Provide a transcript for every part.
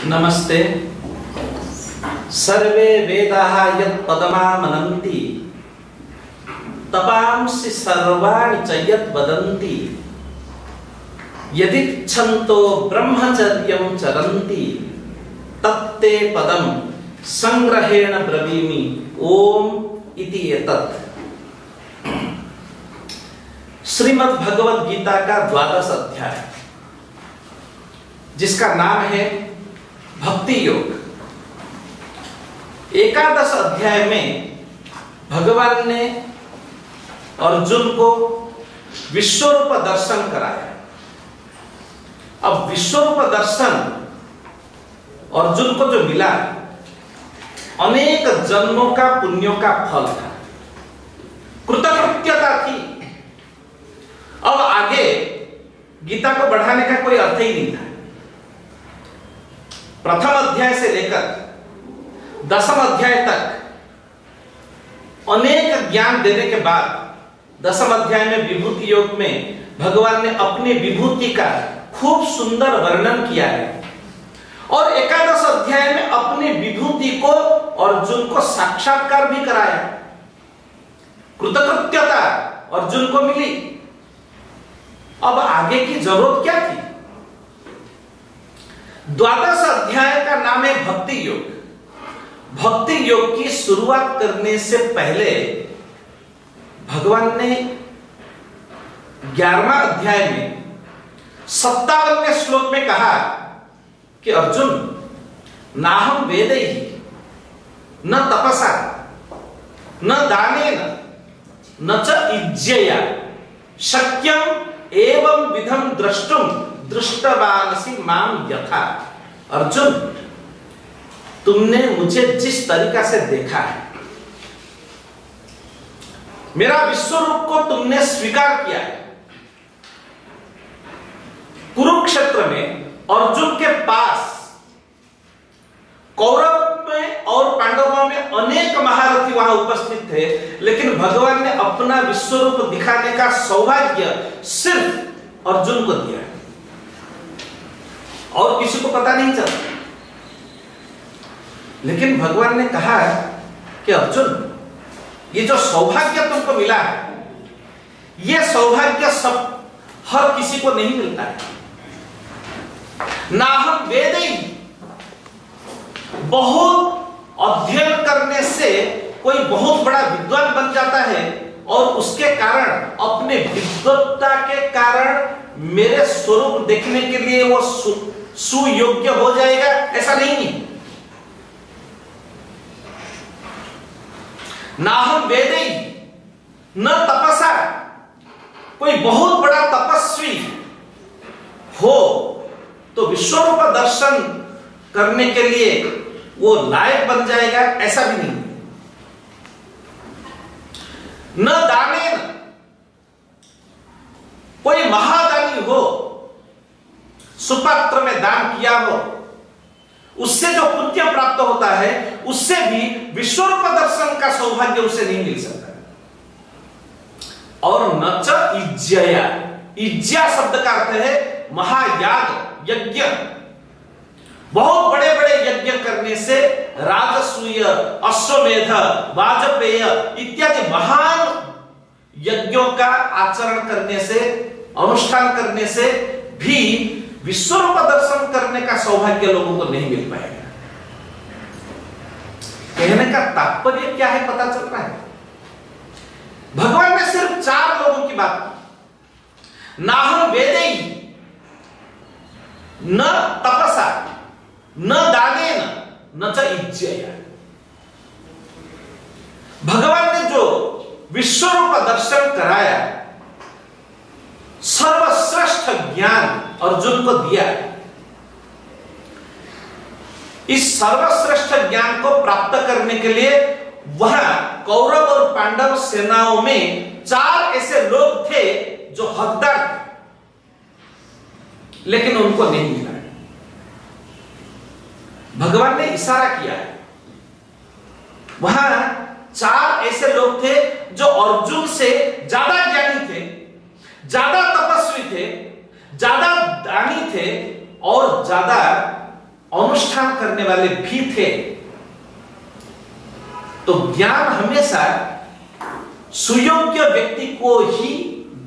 नमस्ते। सर्वे वेदाः यत् पदमामनन्ति तपांसि सर्वाणि च यत् वदन्ति यदिच्छन्तो ब्रह्मचर्यं चरन्ति तत्ते पदं संग्रहेण ब्रवीमि ओम इति एतत्। श्रीमद् भगवद गीता का 12वां अध्याय, जिसका नाम है भक्ति योग। 11 अध्याय में भगवान ने अर्जुन को विश्वरूप दर्शन कराया। अब विश्वरूप दर्शन अर्जुन को जो मिला, अनेक जन्मों का पुण्यों का फल था, कृतकृत्यता थी। अब आगे गीता को बढ़ाने का कोई अर्थ ही नहीं था। प्रथम अध्याय से लेकर 10वें अध्याय तक अनेक ज्ञान देने के बाद 10वें अध्याय में विभूति योग में भगवान ने अपनी विभूति का खूब सुंदर वर्णन किया है और 11 अध्याय में अपनी विभूति को अर्जुन को साक्षात्कार भी कराया। कृतकृत्यता अर्जुन को मिली। अब आगे की जरूरत क्या थी? 12वें अध्याय का नाम है भक्ति योग। भक्ति योग की शुरुआत करने से पहले भगवान ने 11वें अध्याय में 57वें श्लोक में कहा कि अर्जुन, नाहं वेदैहि न तपसा न दानेन न च इज्जया शक्यम एवं विधम द्रष्टुम दृष्टवानसि माम यथा। अर्जुन, तुमने मुझे जिस तरीका से देखा है, मेरा विश्वरूप को तुमने स्वीकार किया है। कुरुक्षेत्र में अर्जुन के पास कौरव में और पांडवों में अनेक महारथी वहां उपस्थित थे, लेकिन भगवान ने अपना विश्वरूप दिखाने का सौभाग्य सिर्फ अर्जुन को दिया और किसी को पता नहीं चला। लेकिन भगवान ने कहा कि अर्जुन, ये जो सौभाग्य तुमको मिला है, ये सौभाग्य सब हर किसी को नहीं मिलता है। नाहं वेदैहि, बहुत अध्ययन करने से कोई बहुत बड़ा विद्वान बन जाता है और उसके कारण, अपने विद्वत्ता के कारण मेरे स्वरूप देखने के लिए वो सुयोग्य हो जाएगा, ऐसा नहीं है। नाहं वेदैहि न तपसा, कोई बहुत बड़ा तपस्वी हो तो विश्वरूप दर्शन करने के लिए वो लायक बन जाएगा, ऐसा भी नहीं। न दानेन, कोई महादानी हो, सुपात्र में दान किया हो, उससे जो पुण्य प्राप्त होता है, उससे भी विश्वरूप दर्शन का सौभाग्य उसे नहीं मिल सकता। और न च इज्जया, इज्जा शब्द का अर्थ है महायाग, यज्ञ। बहुत बड़े बड़े यज्ञ करने से, राजसूय, अश्वमेध, वाजपेय इत्यादि महान यज्ञों का आचरण करने से, अनुष्ठान करने से भी विश्वरूप दर्शन करने का सौभाग्य लोगों को नहीं मिल पाएगा। कहने का तात्पर्य क्या है पता चल रहा है? भगवान ने सिर्फ 4 लोगों की बात की। नाहं वेदैहि न तपसा न दानेन न च इज्जया। भगवान ने जो विश्वरूप दर्शन कराया, सर्वश्रेष्ठ ज्ञान अर्जुन को दिया। इस सर्वश्रेष्ठ ज्ञान को प्राप्त करने के लिए वहां कौरव और पांडव सेनाओं में 4 ऐसे लोग थे जो हकदार थे, लेकिन उनको नहीं मिला। भगवान ने इशारा किया है, वहां 4 ऐसे लोग थे जो अर्जुन से ज्यादा ज्ञानी थे, ज्यादा तपस्वी थे, ज्यादा दानी थे और ज्यादा अनुष्ठान करने वाले भी थे। तो ज्ञान हमेशा सुयोग्य व्यक्ति को ही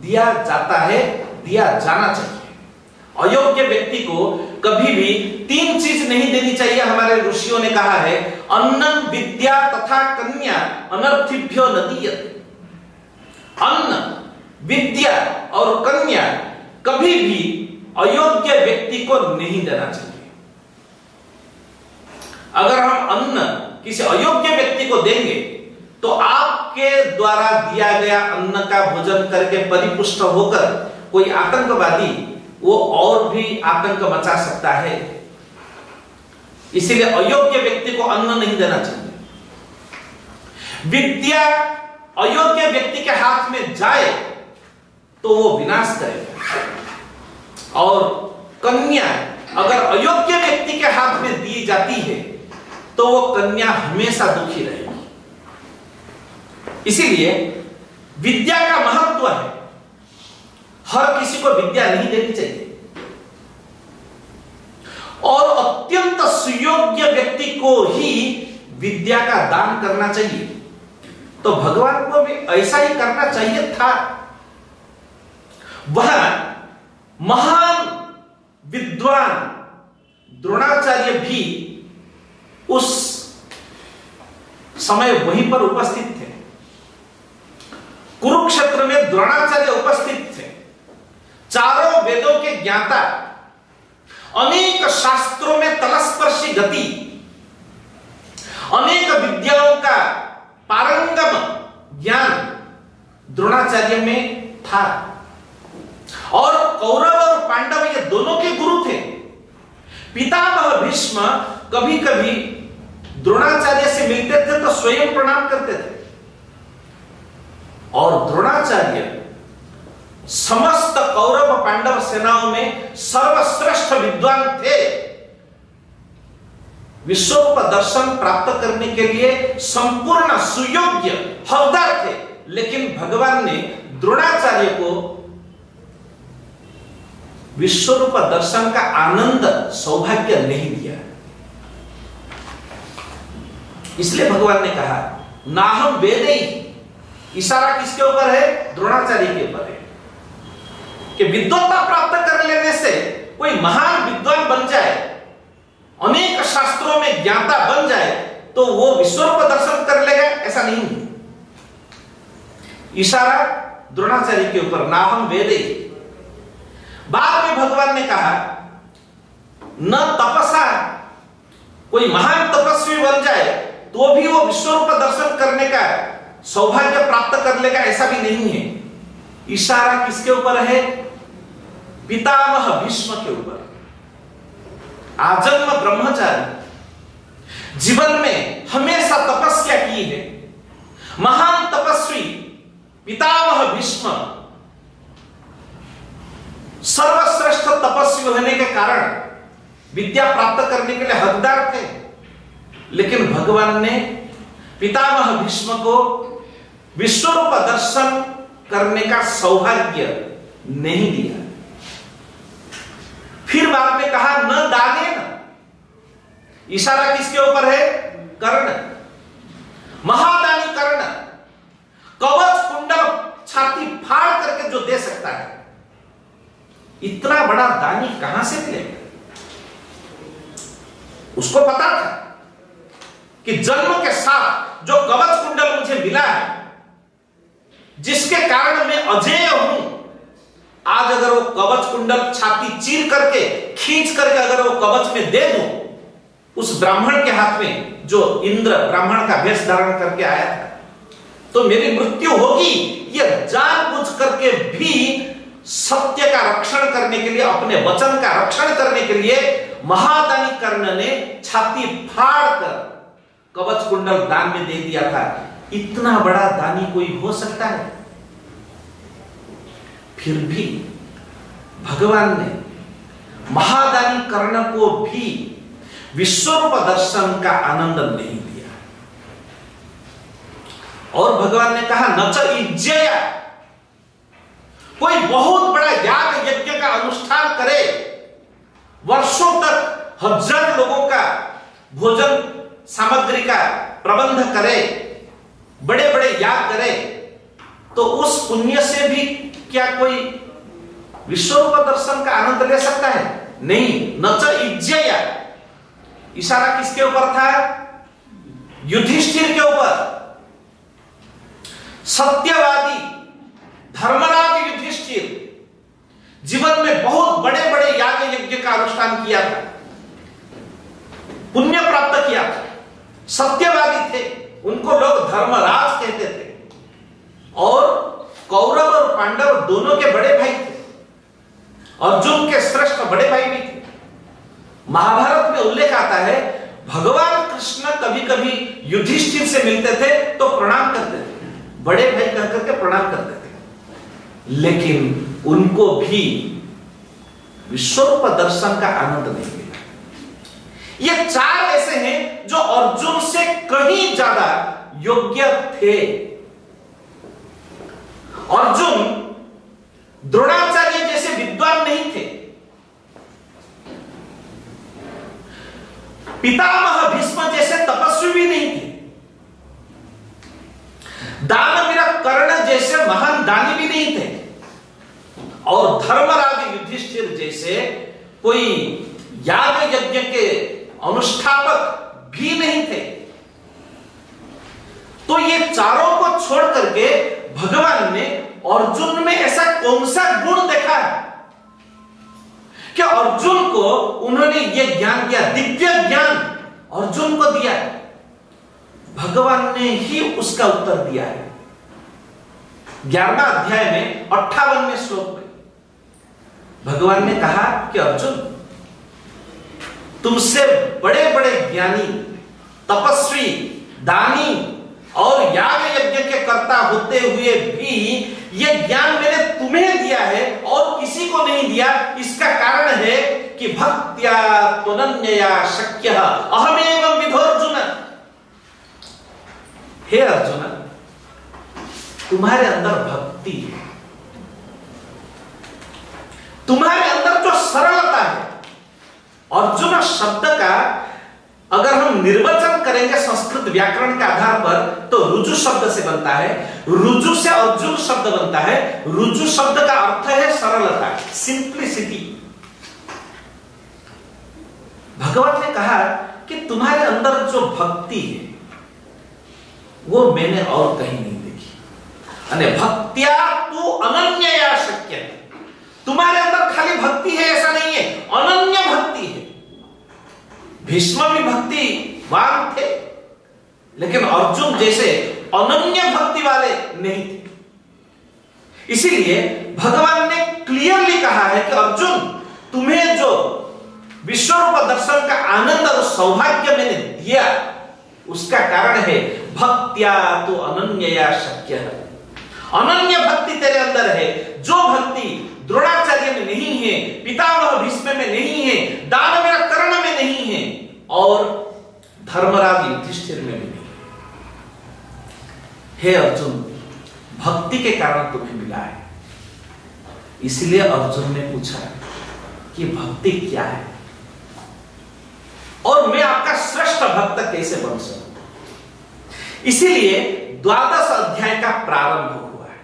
दिया जाता है, दिया जाना चाहिए। अयोग्य व्यक्ति को कभी भी 3 चीज नहीं देनी चाहिए। हमारे ऋषियों ने कहा है, अन्नम विद्या तथा कन्या अनर्थिभ्यो न दीयते। अन्न, विद्या और कन्या कभी भी अयोग्य व्यक्ति को नहीं देना चाहिए। अगर हम अन्न किसी अयोग्य व्यक्ति को देंगे तो आपके द्वारा दिया गया अन्न का भोजन करके परिपुष्ट होकर कोई आतंकवादी वो और भी आतंक मचा सकता है। इसीलिए अयोग्य व्यक्ति को अन्न नहीं देना चाहिए। विद्या अयोग्य व्यक्ति के हाथ में जाए तो वो विनाश करेगा, और कन्या अगर अयोग्य व्यक्ति के हाथ में दी जाती है तो वो कन्या हमेशा दुखी रहेगी। इसीलिए विद्या का महत्व है। हर किसी को विद्या नहीं देनी चाहिए, और अत्यंत सुयोग्य व्यक्ति को ही विद्या का दान करना चाहिए। तो भगवान को भी ऐसा ही करना चाहिए था। वह महान विद्वान द्रोणाचार्य भी उस समय वहीं पर उपस्थित थे। कुरुक्षेत्र में द्रोणाचार्य उपस्थित थे, चारों वेदों के ज्ञाता, अनेक शास्त्रों में तलस्पर्शी गति, अनेक विद्याओं का पारंगम ज्ञान द्रोणाचार्य में था। और कौरव और पांडव ये दोनों के गुरु थे। पितामह भीष्म कभी कभी द्रोणाचार्य से मिलते थे तो स्वयं प्रणाम करते थे, और द्रोणाचार्य समस्त कौरव पांडव सेनाओं में सर्वश्रेष्ठ विद्वान थे। विश्वरूप दर्शन प्राप्त करने के लिए संपूर्ण सुयोग्य हकदार थे, लेकिन भगवान ने द्रोणाचार्य को विश्वरूप दर्शन का आनंद सौभाग्य नहीं दिया। इसलिए भगवान ने कहा, नाहम वेदे ही। इशारा किसके ऊपर है? द्रोणाचार्य के ऊपर है कि विद्वत्ता प्राप्त कर लेने से कोई महान विद्वान बन जाए, अनेक शास्त्रों में ज्ञाता बन जाए तो वो विश्वरूप दर्शन कर लेगा, ऐसा नहीं है। इशारा द्रोणाचार्य के ऊपर, नाहम वेदे। बाद में भगवान ने कहा, न तपसा, कोई महान तपस्वी बन जाए तो भी वो विश्वरूप दर्शन करने का सौभाग्य प्राप्त कर लेगा, ऐसा भी नहीं है। इशारा किसके ऊपर है? पितामह भीष्म के ऊपर। आजन्म ब्रह्मचारी, जीवन में हमेशा तपस्या की है, महान तपस्वी पितामह भीष्म सर्वश्रेष्ठ तपस्वी होने के कारण विद्या प्राप्त करने के लिए हकदार थे, लेकिन भगवान ने पितामह भीष्म को विश्वरूप दर्शन करने का सौभाग्य नहीं दिया। फिर बाद में कहा, न दाने न। इशारा किसके ऊपर है? कर्ण, महादानी कर्ण, कवच कुंडल छाती फाड़ करके जो दे सकता है, इतना बड़ा दानी कहां से मिलेगा? उसको पता था कि जन्म के साथ जो कवच कुंडल मुझे मिला है, जिसके कारण मैं अजेय हूं, आज अगर वो कवच कुंडल छाती चीर करके खींच करके अगर वो कवच में दे दूं उस ब्राह्मण के हाथ में, जो इंद्र ब्राह्मण का वेश धारण करके आया था, तो मेरी मृत्यु होगी। ये जानबूझ करके भी सत्य का रक्षण करने के लिए, अपने वचन का रक्षण करने के लिए महादानी कर्ण ने छाती फाड़ कर कवच कुंडल दान में दे दिया था। इतना बड़ा दानी कोई हो सकता है? फिर भी भगवान ने महादानी कर्ण को भी विश्वरूप दर्शन का आनंद नहीं दिया। और भगवान ने कहा, न च इज्जया, कोई बहुत बड़ा याग यज्ञ का अनुष्ठान करे, वर्षों तक 1000 लोगों का भोजन सामग्री का प्रबंध करे, बड़े बड़े याग करे, तो उस पुण्य से भी क्या कोई विश्वरूप दर्शन का आनंद ले सकता है? नहीं। न च इज्जया, इशारा किसके ऊपर था? युधिष्ठिर के ऊपर। सत्यवादी धर्मराज युधिष्ठिर जीवन में बहुत बड़े बड़े याग यज्ञ का अनुष्ठान किया था, पुण्य प्राप्त किया था, सत्यवादी थे, उनको लोग धर्मराज कहते थे, और कौरव और पांडव दोनों के बड़े भाई थे, अर्जुन के श्रेष्ठ बड़े भाई भी थे। महाभारत में उल्लेख आता है भगवान कृष्ण कभी कभी युधिष्ठिर से मिलते थे तो प्रणाम करते थे, बड़े भाई कहकर के प्रणाम करते थे, लेकिन उनको भी विश्वरूप दर्शन का आनंद नहीं मिला। ये 4 ऐसे हैं जो अर्जुन से कहीं ज्यादा योग्य थे। अर्जुन द्रोणाचार्य जैसे विद्वान नहीं थे, पितामह भीष्म जैसे तपस्वी भी नहीं थे, दानवीर कर्ण जैसे महान दानी भी नहीं थे, और धर्मराज युधिष्ठिर जैसे कोई याग यज्ञ के अनुष्ठापक भी नहीं थे। तो ये चारों को छोड़ करके भगवान ने अर्जुन में ऐसा कौन सा गुण देखा है कि अर्जुन को उन्होंने ये ज्ञान दिया, दिव्य ज्ञान अर्जुन को दिया है। भगवान ने ही उसका उत्तर दिया है। 11वें अध्याय में 58वें श्लोक में भगवान ने कहा कि अर्जुन, तुमसे बड़े बड़े ज्ञानी, तपस्वी, दानी और याग यज्ञ के कर्ता होते हुए भी यह ज्ञान मैंने तुम्हें दिया है और किसी को नहीं दिया। इसका कारण है कि भक्त्या त्वनन्यया शक्यः अहमेवं विधोर्जुन। हे अर्जुन, तुम्हारे अंदर भक्ति है, तुम्हारे अंदर जो सरलता है। अर्जुन शब्द का अगर हम निर्वचन करेंगे संस्कृत व्याकरण के आधार पर तो रुजु शब्द से बनता है, रुजु से अर्जुन शब्द बनता है। रुजु शब्द का अर्थ है सरलता, सिंप्लिसिटी। भगवान ने कहा कि तुम्हारे अंदर जो भक्ति है वो मैंने और कहीं नहीं देखी। अने भक्त्या तू अनन्यया शक्य। तुम्हारे अंदर खाली भक्ति है ऐसा नहीं है, अनन्य भक्ति है। भीष्म भी भक्तिवान थे, लेकिन अर्जुन जैसे अनन्य भक्ति वाले नहीं थे। इसीलिए भगवान ने क्लियरली कहा है कि अर्जुन, तुम्हें जो विश्वरूप दर्शन का आनंद और सौभाग्य मैंने दिया उसका कारण है भक्त्या तो अनन्यया शक्य है। अनन्य भक्ति तेरे अंदर है, जो भक्ति द्रोणाचार्य में नहीं है, पितामह भीष्म में नहीं है, दानवीर कर्ण में नहीं है और धर्मराज युधिष्ठिर में भी नहीं। हे अर्जुन, भक्ति के कारण तुम्हें मिला है। इसलिए अर्जुन ने पूछा कि भक्ति क्या है और मैं आपका श्रेष्ठ भक्त कैसे बन सकूं। इसीलिए 12 अध्याय का प्रारंभ हुआ है,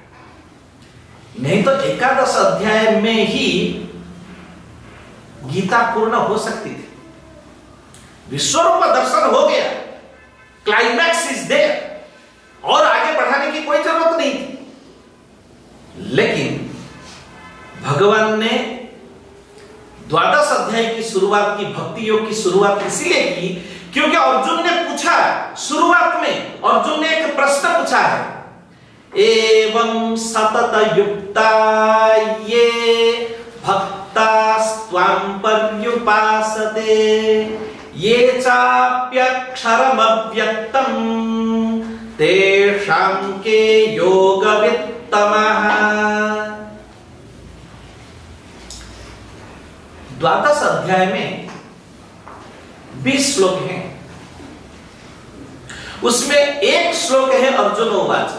नहीं तो 11 अध्याय में ही गीता पूर्ण हो सकती थी। विश्वरूप दर्शन हो गया, क्लाइमैक्स इज देयर, और आगे बढ़ाने की कोई जरूरत नहीं थी। लेकिन भगवान ने 12 अध्याय की शुरुआत की, भक्ति योग की शुरुआत इसलिए की क्योंकि अर्जुन ने पूछा, शुरुआत में अर्जुन ने एक प्रश्न पूछा है, एवं सतत युक्ता ये भक्तास्त्वां पर्युपासते ये चाप्यक्षरमव्यक्तम् तेषां के योगवित्तमः। 12 अध्याय में 20 श्लोक हैं, उसमें एक श्लोक है अर्जुन उवाच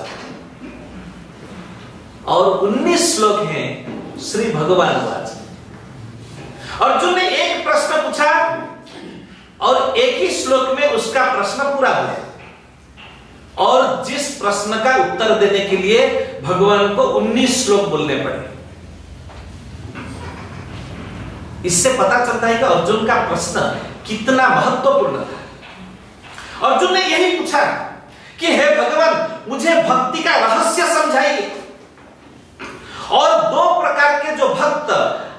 और 19 श्लोक हैं श्री भगवान उवाच। अर्जुन ने एक प्रश्न पूछा एक ही श्लोक में उसका प्रश्न पूरा हो जाए। और जिस प्रश्न का उत्तर देने के लिए भगवान को 19 श्लोक बोलने पड़े। इससे पता चलता है कि अर्जुन का प्रश्न कितना महत्वपूर्ण था। अर्जुन ने यही पूछा कि हे भगवान, मुझे भक्ति का रहस्य समझाइए, और 2 प्रकार के जो भक्त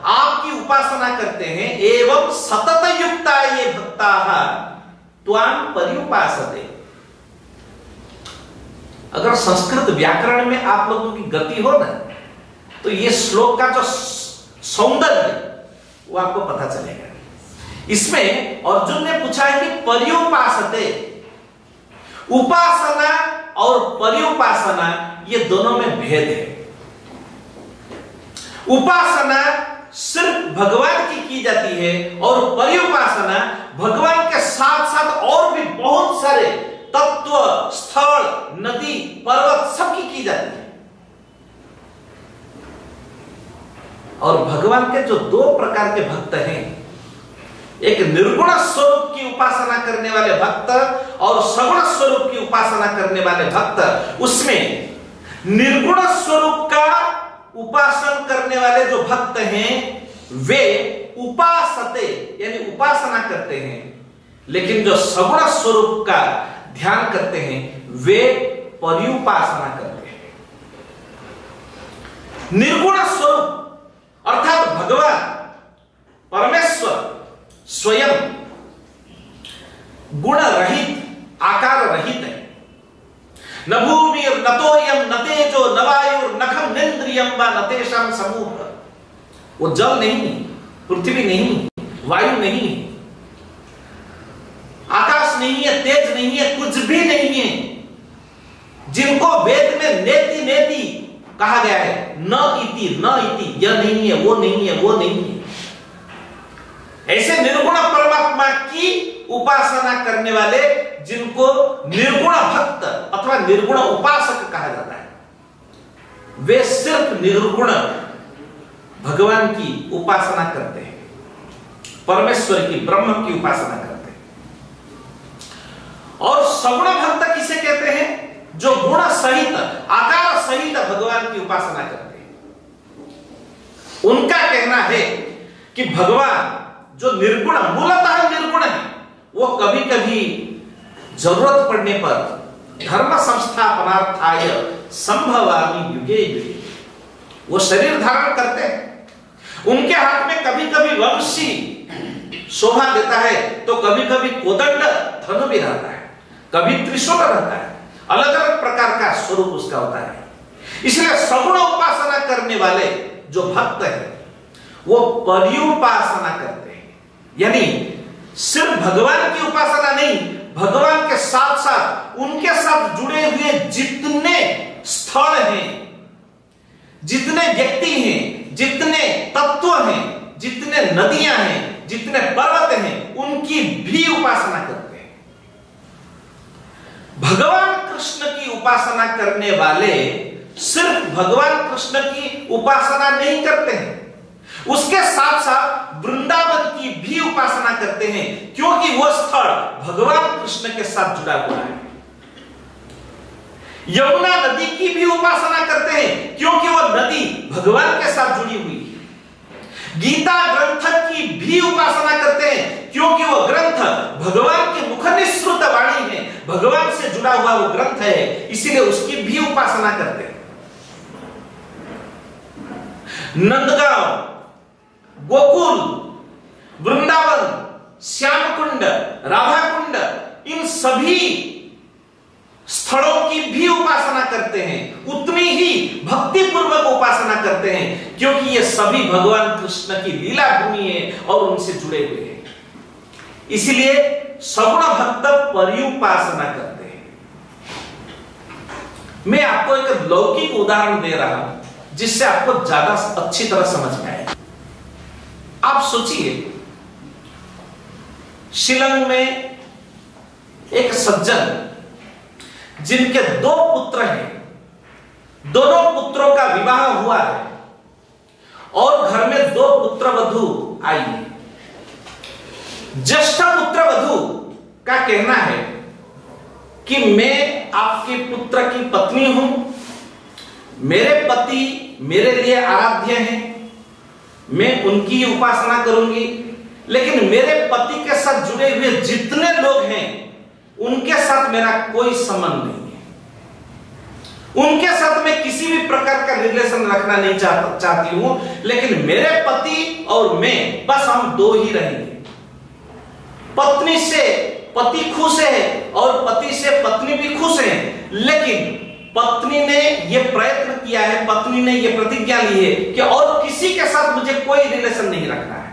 आपकी उपासना करते हैं, एवं सतत युक्ता ये भक्ता त्वां पर्युपासते। अगर संस्कृत व्याकरण में आप लोगों की गति हो ना, तो ये श्लोक का जो सौंदर्य वो आपको पता चलेगा। इसमें अर्जुन ने पूछा है कि पर्युपासते, उपासना और पर्युपासना ये दोनों में भेद है। उपासना सिर्फ भगवान की जाती है, और पर्युपासना भगवान के साथ साथ और भी बहुत सारे तत्व, स्थल, नदी, पर्वत सबकी की जाती है। और भगवान के जो 2 प्रकार के भक्त हैं, एक निर्गुण स्वरूप की उपासना करने वाले भक्त और सगुण स्वरूप की उपासना करने वाले भक्त, उसमें निर्गुण स्वरूप का उपासन करने वाले जो भक्त हैं वे उपासते यानी उपासना करते हैं, लेकिन जो सगुण स्वरूप का ध्यान करते हैं वे पर्युपासना करते हैं। निर्गुण स्वरूप अर्थात भगवान परमेश्वर स्वयं गुण रहित, आकार रहित है। न भूमिर न तोयम न तेजो न वायुर न खम नेन्द्रियम व न तेषां समूह। वो जल नहीं, पृथ्वी नहीं, वायु नहीं, आकाश नहीं है, तेज नहीं है, कुछ भी नहीं है, जिनको वेद में नेति नेति कहा गया है। न इति, न इति, यह नहीं है, वो नहीं है, वो नहीं है। ऐसे निर्गुण परमात्मा की उपासना करने वाले, जिनको निर्गुण भक्त अथवा निर्गुण उपासक कहा जाता है, वे सिर्फ निर्गुण भगवान की उपासना करते हैं, परमेश्वर की, ब्रह्म की उपासना करते हैं। और सगुण भक्त किसे कहते हैं? जो गुण सहित, आकार सहित भगवान की उपासना करते हैं। उनका कहना है कि भगवान जो निर्गुण, मूलतः निर्गुण है, वो कभी कभी जरूरत पड़ने पर धर्म संस्थापनार्थाय संभवामि युगे युगे, वो शरीर धारण करते हैं। उनके हाथ में कभी कभी वंशी शोभा देता है, तो कभी कभी कोदंड धनु भी रहता है, कभी त्रिशूल रहता है, अलग अलग प्रकार का स्वरूप उसका होता है। इसलिए सगुण उपासना करने वाले जो भक्त हैं वो पर्युपासना करते हैं, यानी सिर्फ भगवान की उपासना नहीं, भगवान के साथ साथ उनके साथ जुड़े हुए जितने स्थल हैं, जितने व्यक्ति हैं, जितने तत्व हैं, जितने नदियां हैं, जितने पर्वत हैं, उनकी भी उपासना करते हैं। भगवान कृष्ण की उपासना करने वाले सिर्फ भगवान कृष्ण की उपासना नहीं करते हैं, उसके साथ साथ वृंदावन की भी उपासना करते हैं, क्योंकि वह स्थल भगवान कृष्ण के साथ जुड़ा हुआ है। यमुना नदी की भी उपासना करते हैं, क्योंकि वह नदी भगवान के साथ जुड़ी हुई है। गीता ग्रंथ की भी उपासना करते हैं, क्योंकि वह ग्रंथ भगवान की मुखनिसृत वाणी है, भगवान से जुड़ा हुआ वो ग्रंथ है, इसीलिए उसकी भी उपासना करते हैं। नंदगांव, गोकुल, वृंदावन, श्यामकुंड, राधाकुंड, इन सभी स्थलों की भी उपासना करते हैं, उतनी ही भक्ति पूर्वक उपासना करते हैं, क्योंकि ये सभी भगवान कृष्ण की लीला भूमि है और उनसे जुड़े हुए हैं। इसलिए सगुण भक्त पर्युपासना करते हैं। मैं आपको एक लौकिक उदाहरण दे रहा हूं, जिससे आपको ज्यादा अच्छी तरह समझ में आए। आप सोचिए, शिलंग में एक सज्जन जिनके 2 पुत्र हैं, दोनों पुत्रों का विवाह हुआ है और घर में 2 पुत्र वधू आई है। ज्येष्ठ पुत्र वधू का कहना है कि मैं आपके पुत्र की पत्नी हूं, मेरे पति मेरे लिए आराध्य हैं, मैं उनकी उपासना करूंगी, लेकिन मेरे पति के साथ जुड़े हुए जितने लोग हैं उनके साथ मेरा कोई संबंध नहीं है, उनके साथ मैं किसी भी प्रकार का रिलेशन रखना नहीं चाहती हूं, लेकिन मेरे पति और मैं बस हम दो ही रहेंगे। पत्नी से पति खुश है और पति से पत्नी भी खुश है, लेकिन पत्नी ने यह प्रयत्न किया है, पत्नी ने यह प्रतिज्ञा ली है कि और किसी के साथ मुझे कोई रिलेशन नहीं रखना है।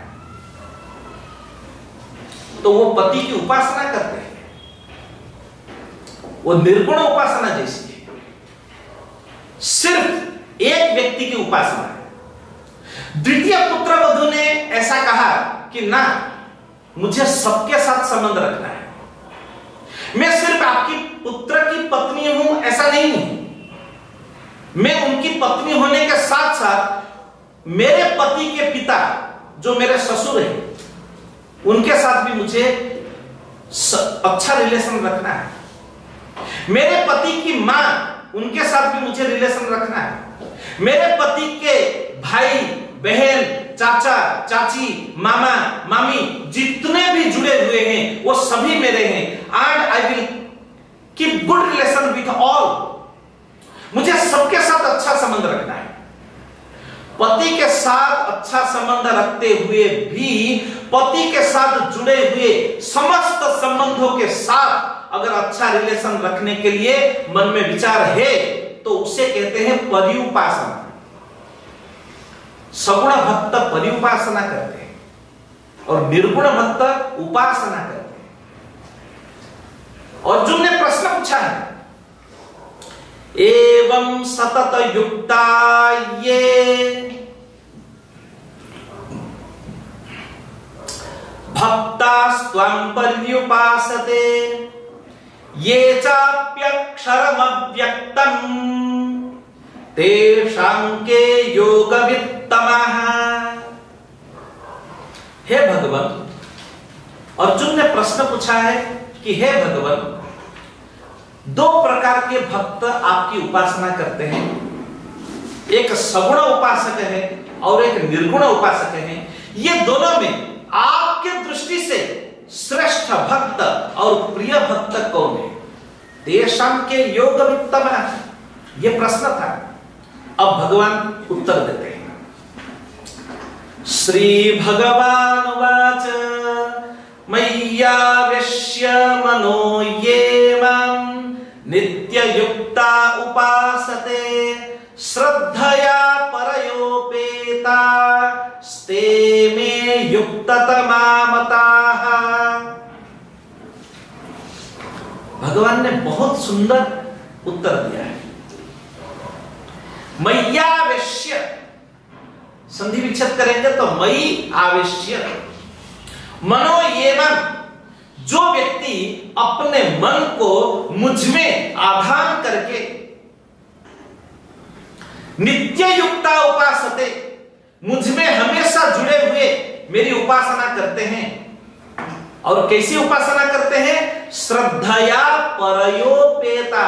तो वो पति की उपासना करते हैं, वो निर्गुण उपासना जैसी है, सिर्फ एक व्यक्ति की उपासना है। द्वितीय पुत्र वधु ने ऐसा कहा कि ना, मुझे सबके साथ संबंध रखना है, मैं सिर्फ आपकी पुत्र की पत्नी हूं ऐसा नहीं हूं, मैं उनकी पत्नी होने के साथ साथ मेरे पति के पिता जो मेरे ससुर हैं उनके साथ भी मुझे अच्छा रिलेशन रखना है, मेरे पति की मां उनके साथ भी मुझे रिलेशन रखना है, मेरे पति के भाई बहन चाचा चाची मामा मामी जितने भी जुड़े हुए हैं वो सभी मेरे हैं, and I will keep good relation with all. मुझे सबके साथ अच्छा संबंध रखना है। पति के साथ अच्छा संबंध रखते हुए भी पति के साथ जुड़े हुए समस्त संबंधों के साथ अगर अच्छा रिलेशन रखने के लिए मन में विचार है तो उसे कहते हैं परिउपासना। सगुण भक्त परिउपासना करते हैं और निर्गुण भक्त उपासना करते हैं। अर्जुन ने प्रश्न पूछा है, एवं सतत युक्ता ये भक्तास्त्वं पर्युपासते ये चाप्यक्षरमव्यक्तम् तेषां के योगवित्तमः। हे भगवान, अर्जुन ने प्रश्न पूछा है कि हे भगवान, दो प्रकार के भक्त आपकी उपासना करते हैं, एक सगुण उपासक है और एक निर्गुण उपासक है। ये दोनों में आपके दृष्टि से श्रेष्ठ भक्त और प्रिय भक्त कौन है? तेषां के योगवित्तमः, यह प्रश्न था। अब भगवान उत्तर देते हैं। श्री भगवान वाच मय्यावेश्य मनो ये मां नित्ययुक्ता उपासते श्रद्धया परयोपेता स्ते मे युक्ततमा मताः। भगवान ने बहुत सुंदर उत्तर दिया है। मय्यावेश्य संधि विच्छेद करेंगे तो मयि आवेश्य, मनो एवं, जो व्यक्ति अपने मन को मुझ में आधान करके नित्य युक्ता उपासते, मुझ में हमेशा जुड़े हुए मेरी उपासना करते हैं। और कैसी उपासना करते हैं? श्रद्धया परयोपेता,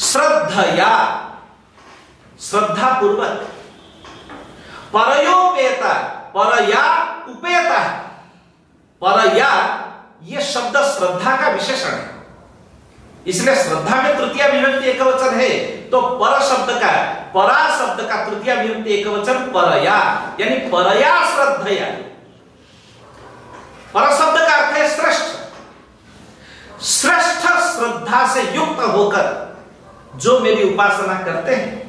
श्रद्धया श्रद्धा पूर्वक, परयोपेता परया उपेता, परया यह शब्द श्रद्धा का विशेषण है, इसलिए श्रद्धा में तृतीया विभक्ति एकवचन है तो पर शब्द का, परा शब्द का तृतीया विभक्ति एकवचन परया, यानी परया श्रद्धया। पर शब्द का अर्थ है श्रेष्ठ, श्रेष्ठ श्रद्धा से युक्त होकर जो मेरी उपासना करते हैं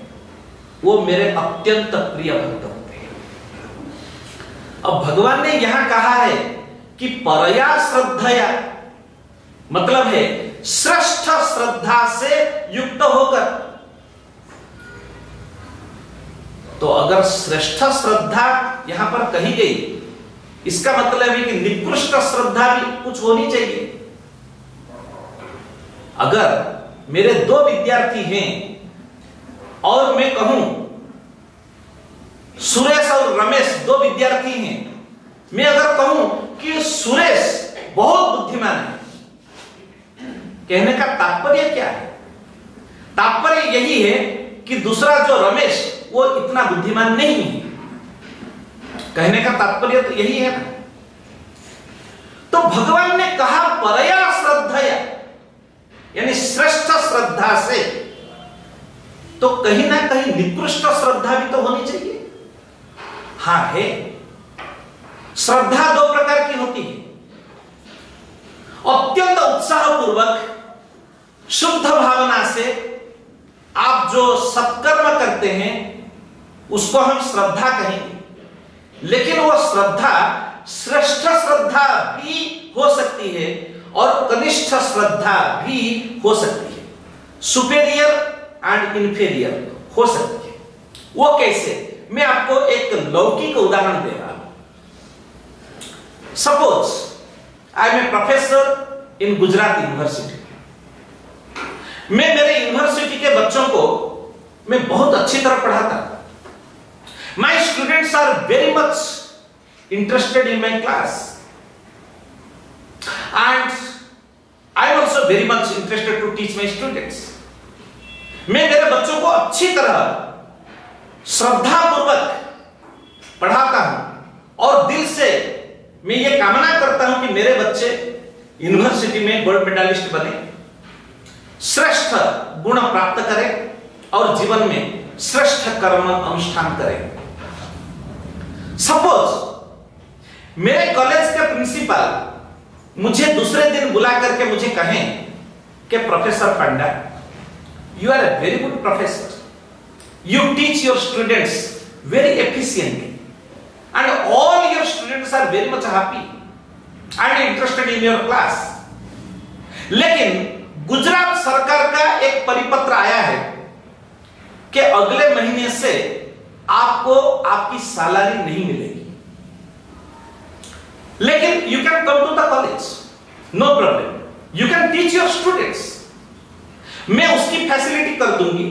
वो मेरे अत्यंत प्रिय भक्त होते हैं। अब भगवान ने यहां कहा है कि परया श्रद्धया, मतलब है श्रेष्ठ श्रद्धा से युक्त होकर। तो अगर श्रेष्ठ श्रद्धा यहां पर कही गई, इसका मतलब है कि निकृष्ट श्रद्धा भी कुछ होनी चाहिए। अगर मेरे दो विद्यार्थी हैं और मैं कहूं सुरेश और रमेश दो विद्यार्थी हैं, मैं अगर कहूं कि सुरेश बहुत बुद्धिमान है। कहने का तात्पर्य क्या है? तात्पर्य यही है कि दूसरा जो रमेश वो इतना बुद्धिमान नहीं है। कहने का तात्पर्य तो यही है ना। तो भगवान ने कहा परया श्रद्धया, यानी श्रेष्ठ श्रद्धा से, तो कहीं ना कहीं निकृष्ट श्रद्धा भी तो होनी चाहिए। हाँ है। श्रद्धा दो प्रकार की होती है। अत्यंत उत्साहपूर्वक शुद्ध भावना से आप जो सत्कर्म करते हैं उसको हम श्रद्धा कहेंगे। लेकिन वो श्रद्धा श्रेष्ठ श्रद्धा भी हो सकती है और कनिष्ठ श्रद्धा भी हो सकती है। सुपेरियर एंड इंफीरियर हो सकती है। वो कैसे? मैं आपको एक लौकिक उदाहरण दे रहा हूं। Suppose I am a professor in Gujarat university. मैं मेरे यूनिवर्सिटी के बच्चों को मैं बहुत अच्छी तरह पढ़ाता हूं। My students are very much interested in my class and I am also very much interested to teach my students. मैं मेरे बच्चों को अच्छी तरह श्रद्धा पूर्वक पढ़ाता हूं और दिल से मैं ये कामना करता हूं कि मेरे बच्चे यूनिवर्सिटी में गोल्ड मेडलिस्ट बने, श्रेष्ठ गुण प्राप्त करें और जीवन में श्रेष्ठ कर्म अनुष्ठान करें। सपोज मेरे कॉलेज के प्रिंसिपल मुझे दूसरे दिन बुला करके मुझे कहें कि professor Panda, you are a very good professor, you teach your students very efficiently and all your students are very much happy and interested in your class. लेकिन गुजरात सरकार का एक परिपत्र आया है कि अगले महीने से आपको आपकी सैलरी नहीं मिलेगी, लेकिन you can come to the college, no problem, you can teach your students. मैं उसकी फैसिलिटी कर दूंगी।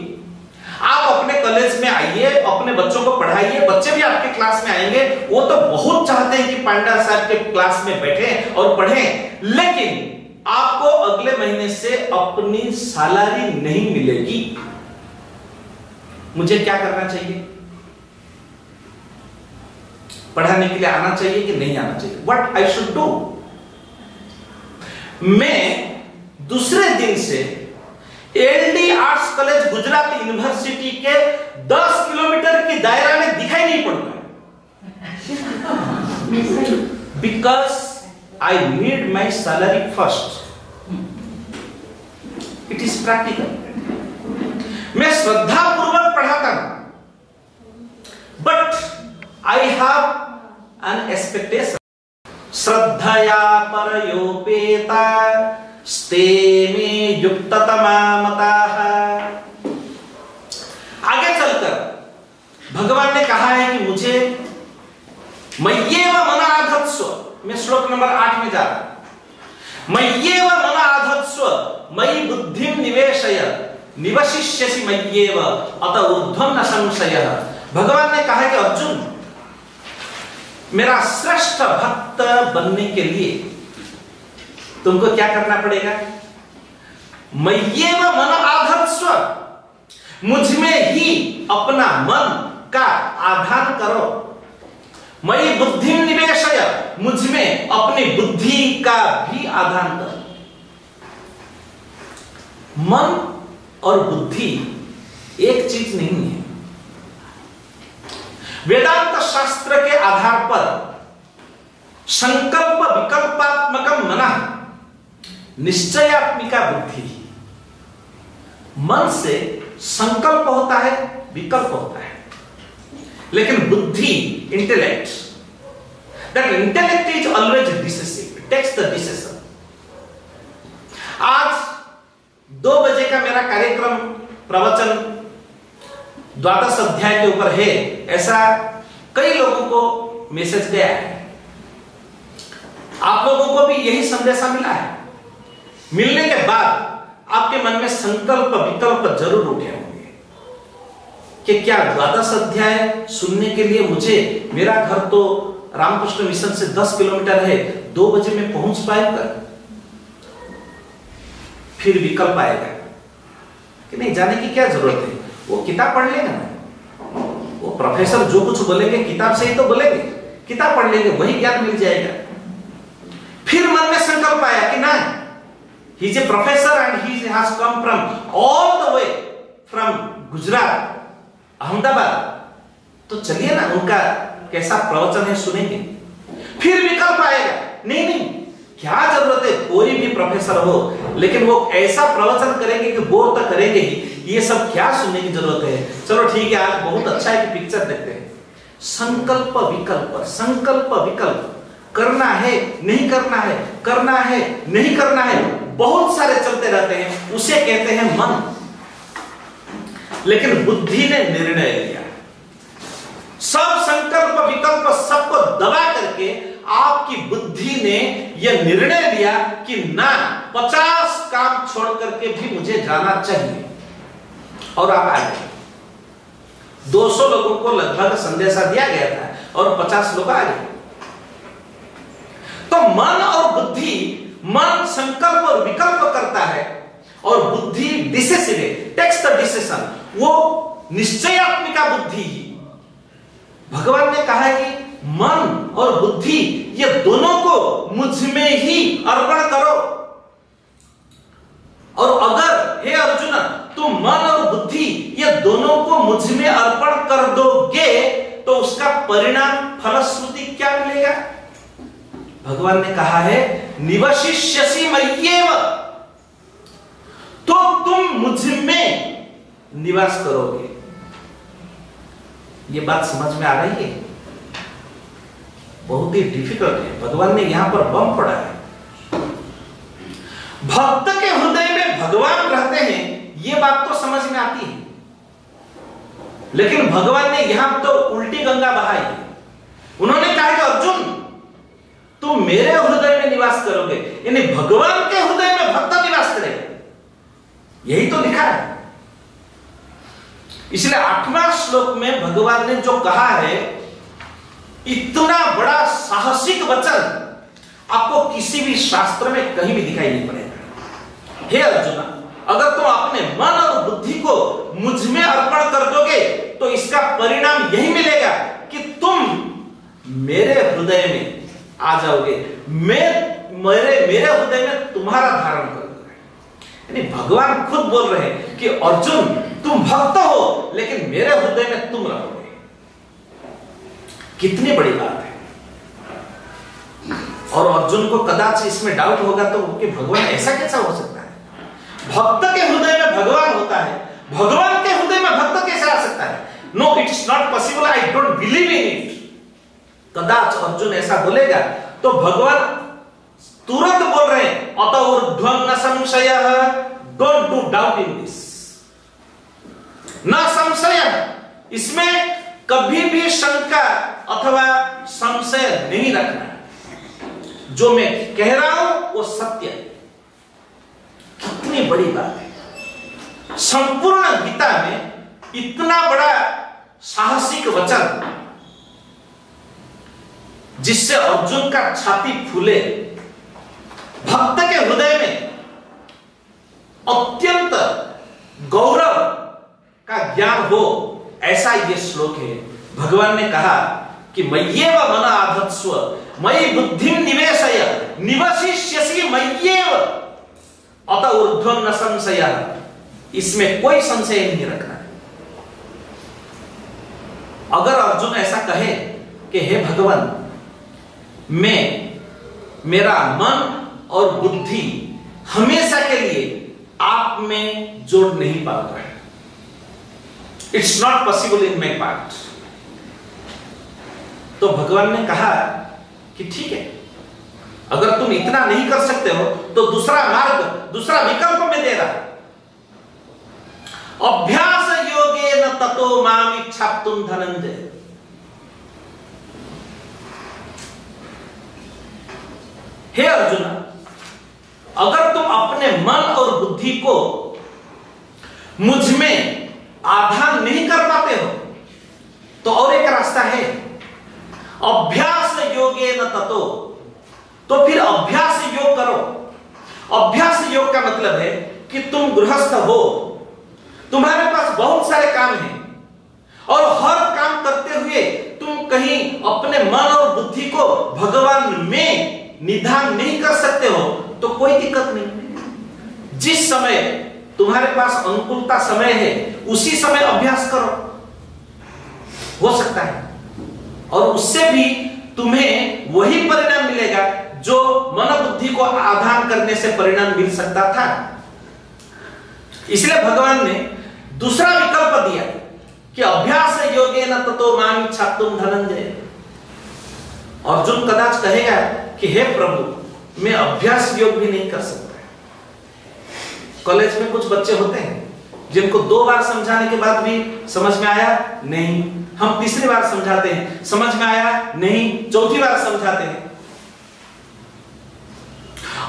आप अपने कॉलेज में आइए, अपने बच्चों को पढ़ाइए, बच्चे भी आपके क्लास में आएंगे। वो तो बहुत चाहते हैं कि पांडा साहब के क्लास में बैठे और पढ़ें, लेकिन आपको अगले महीने से अपनी सैलरी नहीं मिलेगी। मुझे क्या करना चाहिए? पढ़ाने के लिए आना चाहिए कि नहीं आना चाहिए? What I should do? मैं दूसरे दिन से LD arts college Gujarat university के 10 किलोमीटर की दायरा में दिखाई नहीं पड़ूंगा, because I need my salary first. It is practical. मैं श्रद्धा पूर्वक पढ़ाता हूं, but I have an expectation. श्रद्धया परयोपेता स्ते में युक्ततमा मताः। आगे चलकर भगवान ने कहा है कि मुझे मय्येव मनाधत्स्व, मैं श्लोक नंबर 8 में जा रहा हूं। मय्येव मनाधत्स्व मयि बुद्धिं निवेशय निवशिष्यसि मय्येव अत ऊर्ध्वं न संशयः। भगवान ने कहा कि अर्जुन, मेरा श्रेष्ठ भक्त बनने के लिए तुमको क्या करना पड़ेगा? मय्येव मन आधत्स्व, मुझ में ही अपना मन का आधान करो। मयि बुद्धि निवेशय, मुझ में अपनी बुद्धि का भी आधान करो। मन और बुद्धि एक चीज नहीं है। वेदांत शास्त्र के आधार पर संकल्प विकल्पात्मकम मनः निश्चयात्मिका बुद्धि। मन से संकल्प होता है, विकल्प होता है, लेकिन बुद्धि, intellect, that intellect is always decisive, it takes the decision. आज 2 बजे का मेरा कार्यक्रम, प्रवचन द्वादश अध्याय के ऊपर है, ऐसा कई लोगों को मैसेज गया है। आप लोगों को भी यही संदेशा मिला है। मिलने के बाद आपके मन में संकल्प विकल्प जरूर उठे होंगे कि क्या द्वादश अध्याय सुनने के लिए मुझे, मेरा घर तो रामकृष्ण मिशन से 10 किलोमीटर है, 2 बजे में पहुंच पाएगा? फिर विकल्प आएगा कि नहीं, जाने की क्या जरूरत है, वो किताब पढ़ लेगा ना, वो प्रोफेसर जो कुछ बोलेंगे किताब से ही तो बोलेंगे, किताब पढ़ लेंगे, वही ज्ञान मिल जाएगा। फिर मन में संकल्प आया कि ना, he is a professor and he has come from all the way from Gujarat, Ahmedabad, तो चलिए ना उनका कैसा प्रवचन है सुनेंगे। फिर विकल्प आएगा, नहीं नहीं, क्या जरूरत है, कोई भी प्रोफेसर हो लेकिन वो ऐसा प्रवचन करेंगे कि बोर तो करेंगे ही, ये सब क्या सुनने की जरूरत है, चलो ठीक है आज बहुत अच्छा है कि पिक्चर देखते हैं। संकल्प विकल्प, संकल्प विकल्प, करना है नहीं करना है, करना है नहीं करना है, बहुत सारे चलते रहते हैं, उसे कहते हैं मन। लेकिन बुद्धि ने निर्णय लिया, सब संकल्प विकल्प सबको दबा करके आपकी बुद्धि ने यह निर्णय लिया कि ना, 50 काम छोड़ करके भी मुझे जाना चाहिए, और आप आ गए। 200 लोगों को लगभग संदेशा दिया गया था और 50 लोग आ गए। तो मन और बुद्धि, मन संकल्प और विकल्प करता है और बुद्धि डिसिसिव है, टेक्स द डिसीजन, वो निश्चयात्मिका बुद्धि ही। भगवान ने कहा है कि मन और बुद्धि ये दोनों को मुझ में ही अर्पण करो, और अगर हे अर्जुन तुम मन और बुद्धि ये दोनों को मुझ में अर्पण कर दोगे तो उसका परिणाम फलश्रुति क्या मिलेगा? भगवान ने कहा है निवशिष्यसि मय्येव, तो तुम मुझ में निवास करोगे। ये बात समझ में आ रही है? बहुत ही डिफिकल्ट है, भगवान ने यहां पर बम पड़ा है। भक्त के हृदय में भगवान रहते हैं, ये बात तो समझ में आती है, लेकिन भगवान ने यहां तो उल्टी गंगा बहाई है। उन्होंने कहा कि अर्जुन तुम मेरे हृदय में निवास करोगे, यानी भगवान के हृदय में भक्त निवास करेगा, यही तो लिखा है। इसलिए 8वां श्लोक में भगवान ने जो कहा है, इतना बड़ा साहसिक वचन आपको किसी भी शास्त्र में कहीं भी दिखाई नहीं पड़ेगा। हे अर्जुन, अगर तुम अपने मन और बुद्धि को मुझ में अर्पण कर दोगे तो इसका परिणाम यही मिलेगा कि तुम मेरे हृदय में आ जाओगे, मेरे हृदय में तुम्हारा धारण करोगे। यानी भगवान खुद बोल रहे हैं कि अर्जुन तुम भक्त हो लेकिन मेरे हृदय में तुम रहोगे। कितनी बड़ी बात है। और अर्जुन को कदाच इसमें डाउट होगा तो कि भगवान ऐसा कैसा हो सकता है, भक्त के हृदय में भगवान होता है, भगवान के हृदय में भक्त कैसे आ सकता है? No, it is not possible, I don't believe in it. कदाच अर्जुन ऐसा बोलेगा तो भगवान तुरंत बोल रहे हैं अत ऊर्ध्वं न संशयः, don't do doubt in this, न संशय, इसमें कभी भी शंका अथवा संशय नहीं रखना। जो मैं कह रहा हूं वो सत्य है। कितनी बड़ी बात है। संपूर्ण गीता में इतना बड़ा साहसिक वचन जिससे अर्जुन का छाती फूले, भक्त के हृदय में अत्यंत गौरव का ज्ञान हो, ऐसा ये श्लोक है। भगवान ने कहा कि मय्येव मन आधत्स्व मयि बुद्धिं निवेशय निवसिष्यसि मय्येव अत ऊर्ध्वं न संशयः। इसमें कोई संशय नहीं रखना। अगर अर्जुन ऐसा कहे कि हे भगवान, मेरा मन और बुद्धि हमेशा के लिए आप में जोड़ नहीं पाता है, it's not possible in my part, तो भगवान ने कहा कि ठीक है, अगर तुम इतना नहीं कर सकते हो तो दूसरा मार्ग, दूसरा विकल्प में दे रहा। अभ्यास योगेन ततो माम इच्छाप्तुम धनंजय। हे अर्जुन, अगर तुम अपने मन और बुद्धि को मुझ में आधान नहीं कर पाते हो तो और एक रास्ता है। अभ्यास योगेन ततो, तो फिर अभ्यास योग करो। अभ्यास योग का मतलब है कि तुम गृहस्थ हो, तुम्हारे पास बहुत सारे काम हैं और हर काम करते हुए तुम कहीं अपने मन और बुद्धि को भगवान में निधान नहीं कर सकते हो, तो कोई दिक्कत नहीं। जिस समय तुम्हारे पास अनुकूलता समय है उसी समय अभ्यास करो, हो सकता है, और उससे भी तुम्हें वही परिणाम मिलेगा जो मन बुद्धि को आधान करने से परिणाम मिल सकता था। इसलिए भगवान ने दूसरा विकल्प दिया कि अभ्यास योगेन ततो मां इच्छाप्तुम धनंजय। अर्जुन कदाच कहेगा कि हे प्रभु, मैं अभ्यास योग भी नहीं कर सकता। कॉलेज में कुछ बच्चे होते हैं जिनको 2 बार समझाने के बाद भी समझ में आया नहीं, हम तीसरी बार समझाते हैं, समझ में आया नहीं, चौथी बार समझाते हैं।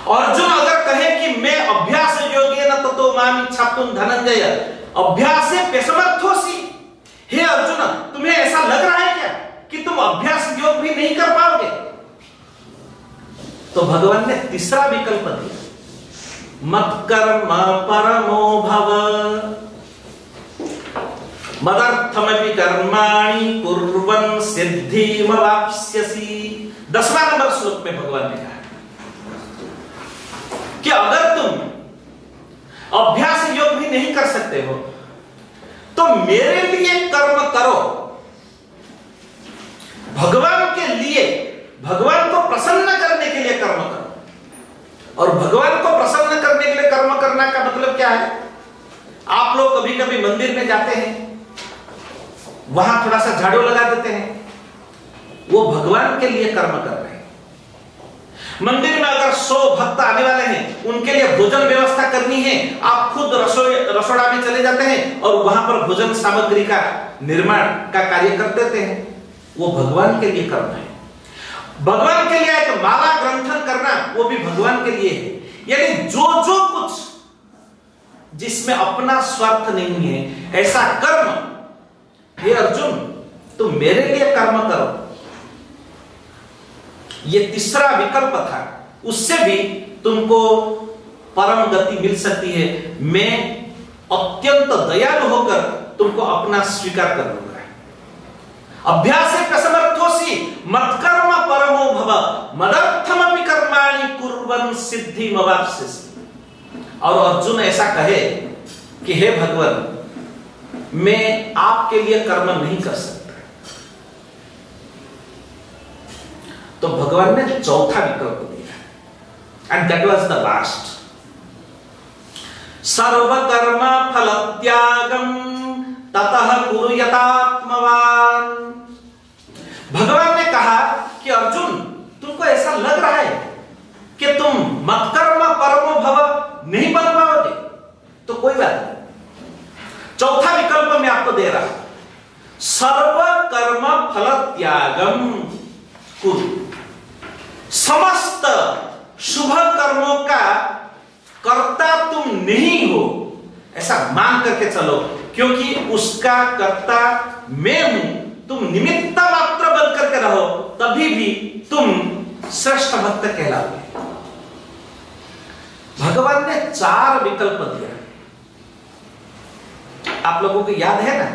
अर्जुन अगर कहे कि मैं अभ्यास योगेन ततो मां इच्छाप्तुम धनंजय, अभ्यासे पेशमर्थोसी, हे अर्जुन, तुम्हें ऐसा लग रहा है क्या कि तुम अभ्यास योग भी नहीं कर पाओगे? तो भगवान ने तीसरा विकल्प दिया, मत कर्म परमो भव मदर्थमपि कर्माणि कुर्वन् सिद्धिमवाप्स्यसि। 10वां नंबर श्लोक में भगवान ने कहा कि अगर तुम अभ्यास योग भी नहीं कर सकते हो तो मेरे लिए कर्म करो, भगवान के लिए, भगवान को प्रसन्न करने के लिए कर्म करो। और भगवान को प्रसन्न करने के लिए कर्म करना का मतलब क्या है? आप लोग कभी कभी मंदिर में जाते हैं, वहां थोड़ा सा झाड़ू लगा देते हैं, वो भगवान के लिए कर्म कर रहे हैं। मंदिर में अगर 100 भक्त आने वाले हैं, उनके लिए भोजन व्यवस्था करनी है, आप खुद रसोड़ा में चले जाते हैं और वहां पर भोजन सामग्री का निर्माण का कार्य कर देते हैं, वो भगवान के लिए कर्म है। भगवान के लिए एक माला ग्रंथन करना, वो भी भगवान के लिए है। यानी जो कुछ जिसमें अपना स्वार्थ नहीं है, ऐसा कर्म, हे अर्जुन, तुम मेरे लिए कर्म करो। ये तीसरा विकल्प था, उससे भी तुमको परम गति मिल सकती है। मैं अत्यंत दयालु होकर तुमको अपना स्वीकार कर लूंगा। अभ्यासे कसमर्थोसी मत्कर्म परमो भव मदर्थमपि कर्माणि कुर्वन् सिद्धिमवाप्स्यसि। और अर्जुन ऐसा कहे कि हे भगवान, मैं आपके लिए कर्म नहीं कर सकता, तो भगवान ने चौथा विकल्प दिया, and that was the last. सर्व कर्म फल त्यागम ततः कुरु यतात्मवान। भगवान ने कहा कि अर्जुन, तुमको ऐसा लग रहा है कि तुम मत्कर्म परमो भव नहीं बन पाओगे, तो कोई बात नहीं। चौथा विकल्प मैं आपको दे रहा हूं, सर्व कर्म फल त्यागम कुरु। समस्त शुभ कर्मों का कर्ता तुम नहीं हो, ऐसा मान करके चलो, क्योंकि उसका कर्ता मैं हूं। तुम निमित्त मात्र बन करके रहो, तभी भी तुम श्रेष्ठ भक्त कहलाओगे। भगवान ने 4 विकल्प दिया, आप लोगों को याद है ना?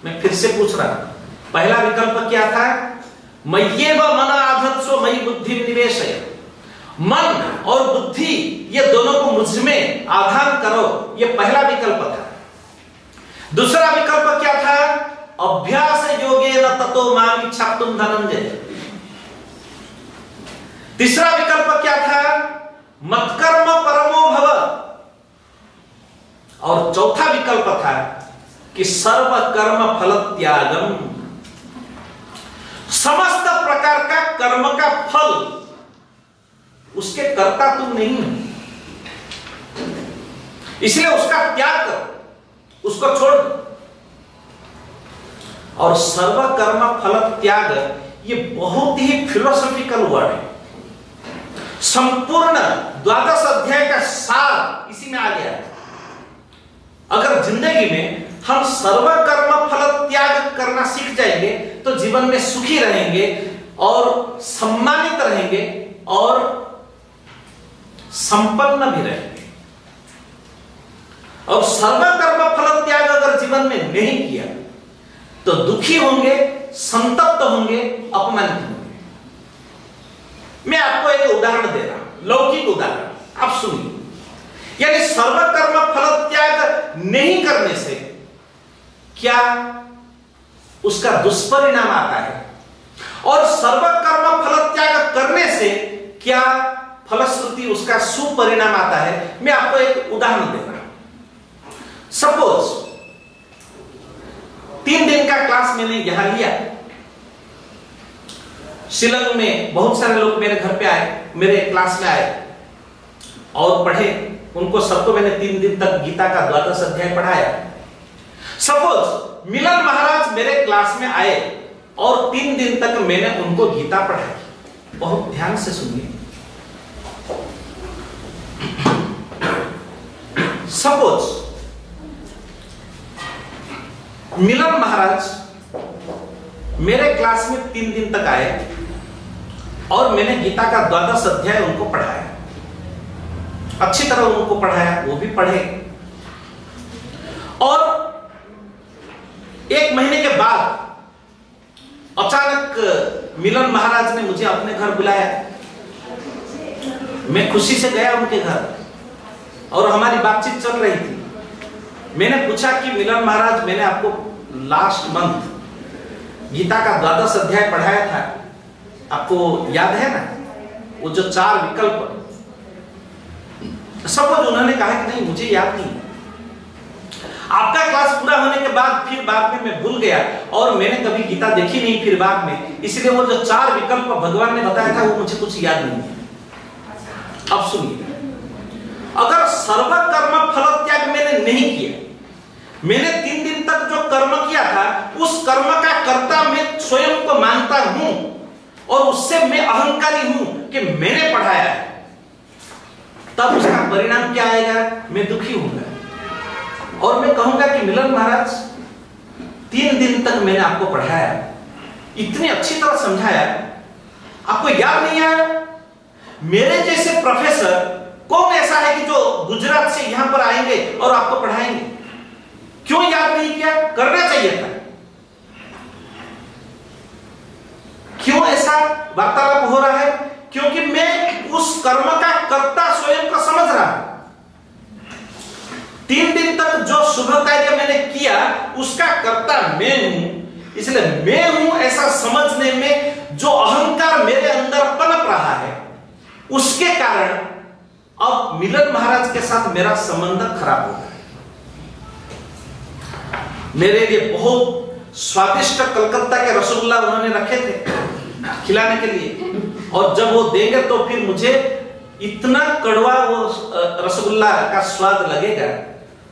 मैं फिर से पूछ रहा हूं। पहला विकल्प क्या था? मय्येव मन आधत्सो मयि बुद्धि निवेशय। मन और बुद्धि ये दोनों को मुझ में आधान करो, ये पहला विकल्प था। दूसरा विकल्प क्या था? अभ्यास योगेन ततो मां इच्छाप्तुम धनंजय। तीसरा विकल्प क्या था? मत्कर्म परमो भव। और चौथा विकल्प था कि सर्व कर्म फल त्यागम। समस्त प्रकार का कर्म का फल उसके कर्ता तुम नहीं हो, इसलिए उसका त्याग करो, उसको छोड़ दो। और सर्व कर्म फल त्याग ये बहुत ही फिलोसॉफिकल वर्ड है। संपूर्ण 12 अध्याय का सार इसी में आ गया है। अगर जिंदगी में हम सर्व कर्म फल त्याग करना सीख जाएंगे तो जीवन में सुखी रहेंगे और सम्मानित रहेंगे और संपन्न भी रहेंगे। और सर्वकर्म फल त्याग अगर जीवन में नहीं किया तो दुखी होंगे, संतप्त होंगे, अपमानित होंगे। मैं आपको एक उदाहरण दे रहा हूं, लौकिक उदाहरण, आप सुनिए। यानी सर्वकर्म फल त्याग नहीं करने से क्या उसका दुष्परिणाम आता है, और सर्वकर्म फल त्याग करने से क्या फलश्रुति उसका सुपरिणाम आता है। मैं आपको एक उदाहरण दे रहा हूं। सपोज 3 दिन का क्लास मैंने यहां लिया। शिलंग में बहुत सारे लोग मेरे घर पे आए, मेरे क्लास में आए और पढ़े। उनको सबको मैंने 3 दिन तक गीता का 12वां अध्याय पढ़ाया। सपोज मिलन महाराज मेरे क्लास में आए और 3 दिन तक मैंने उनको गीता पढ़ाई। बहुत ध्यान से सुनिए। सपोज मिलन महाराज मेरे क्लास में 3 दिन तक आए और मैंने गीता का 12वां अध्याय उनको पढ़ाया, अच्छी तरह उनको पढ़ाया, वो भी पढ़े। और 1 महीने के बाद अचानक मिलन महाराज ने मुझे अपने घर बुलाया। मैं खुशी से गया उनके घर और हमारी बातचीत चल रही थी। मैंने पूछा कि मिलन महाराज, मैंने आपको लास्ट मंथ गीता का 12वां अध्याय पढ़ाया था, आपको याद है ना, वो जो 4 विकल्प। सपोज उन्होंने कहा कि नहीं मुझे याद नहीं। आपका क्लास पूरा होने के बाद फिर बाद में मैं भूल गया और मैंने कभी गीता देखी नहीं फिर बाद में, इसलिए वो जो 4 विकल्प भगवान ने बताया था वो मुझे कुछ याद नहीं है। अब सुनिए, अगर सर्वकर्म फल त्याग मैंने नहीं किया, मैंने 3 दिन तक जो कर्म किया था उस कर्म का कर्ता मैं स्वयं को मानता हूं और उससे मैं अहंकारी हूं कि मैंने पढ़ाया है, तब उसका परिणाम क्या आएगा? मैं दुखी होऊंगा और मैं कहूंगा कि मिलन महाराज 3 दिन तक मैंने आपको पढ़ाया, इतनी अच्छी तरह समझाया, आपको याद नहीं आया? मेरे जैसे प्रोफेसर कौन ऐसा है कि जो गुजरात से यहां पर आएंगे और आपको पढ़ाएंगे? क्यों याद नहीं किया? करना चाहिए था। क्यों ऐसा वार्तालाप हो रहा है? क्योंकि मैं उस कर्म का कर्ता स्वयं को समझ रहा हूं। 3 दिन तक जो शुभ कार्य मैंने किया उसका कर्ता मैं हूं, इसलिए मैं हूं ऐसा समझने में जो अहंकार मेरे अंदर पनप रहा है, उसके कारण अब मिलन महाराज के साथ मेरा संबंध खराब हो गया। मेरे लिए बहुत स्वादिष्ट कलकत्ता के रसगुल्ला उन्होंने रखे थे खिलाने के लिए, और जब वो देंगे तो फिर मुझे इतना कड़वा वो रसगुल्ला का स्वाद लगेगा,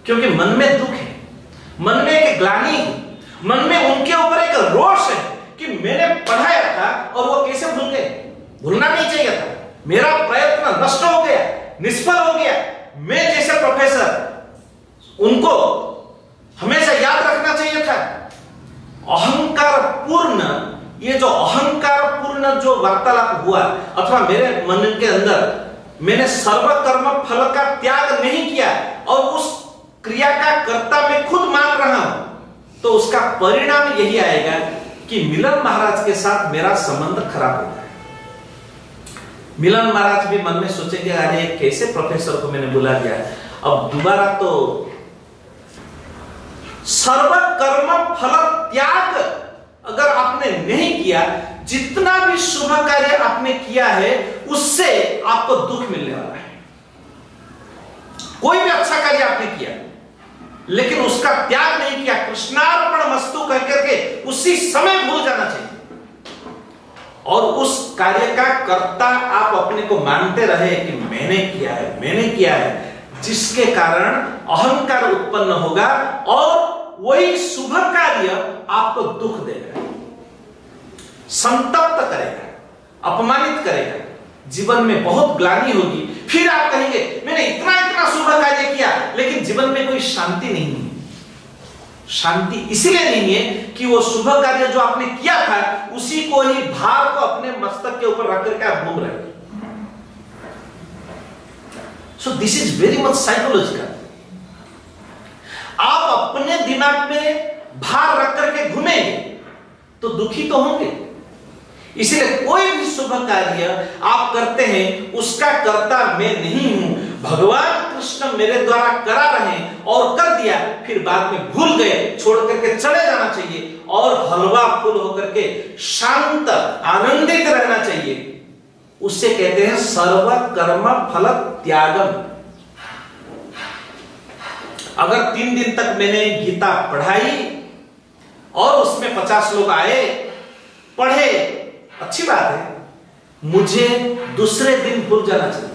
क्योंकि मन में दुख है, मन में एक ग्लानि है, मन में उनके ऊपर एक रोष है कि मैंने पढ़ाया था और वो कैसे भूल गए। भूलना नहीं चाहिए था, मेरा प्रयत्न नष्ट हो गया, निष्फल हो गया। मैं जैसे प्रोफेसर उनको हमेशा याद रखना चाहिए था। अहंकार पूर्ण, ये जो अहंकार पूर्ण जो वार्तालाप हुआ अथवा मेरे मन के अंदर, मैंने सर्वकर्म फल का त्याग नहीं किया और उस क्रिया का कर्ता मैं खुद मान रहा हूं, तो उसका परिणाम यही आएगा कि मिलन महाराज के साथ मेरा संबंध खराब होगा। मिलन महाराज भी मन में सोचेंगे, अरे कैसे प्रोफेसर को मैंने बुला दिया, अब दोबारा तो। सर्वकर्म फल त्याग अगर आपने नहीं किया, जितना भी शुभ कार्य आपने किया है उससे आपको दुख मिलने वाला है। कोई भी अच्छा कार्य आपने किया लेकिन उसका त्याग नहीं किया, कृष्णार्पणमस्तु कह करके उसी समय भूल जाना चाहिए, और उस कार्य का कर्ता आप अपने को मानते रहे कि मैंने किया है, मैंने किया है, जिसके कारण अहंकार उत्पन्न होगा और वही शुभ कार्य आपको दुख देगा, संतप्त करेगा, अपमानित करेगा, जीवन में बहुत ग्लानि होगी। फिर आप कहेंगे मैंने इतना इतना शुभ कार्य किया लेकिन जीवन में कोई शांति नहीं है। शांति इसलिए नहीं है कि वो शुभ कार्य जो आपने किया था उसी को ही भार को अपने मस्तक के ऊपर रख करके आप घूम रहे हैं। So this is very much psychological. आप अपने दिमाग में भार रख करके घूमेंगे तो दुखी तो होंगे। इसलिए कोई भी शुभ कार्य आप करते हैं उसका कर्ता मैं नहीं हूं, भगवान कृष्ण मेरे द्वारा करा रहे हैं और कर दिया, फिर बाद में भूल गए, छोड़ करके चले जाना चाहिए और हलवा फूल होकर के शांत आनंदित रहना चाहिए। उससे कहते हैं सर्व कर्म फल त्यागम। अगर 3 दिन तक मैंने गीता पढ़ाई और उसमें 50 लोग आए, पढ़े, अच्छी बात है, मुझे दूसरे दिन भूल जाना चाहिए।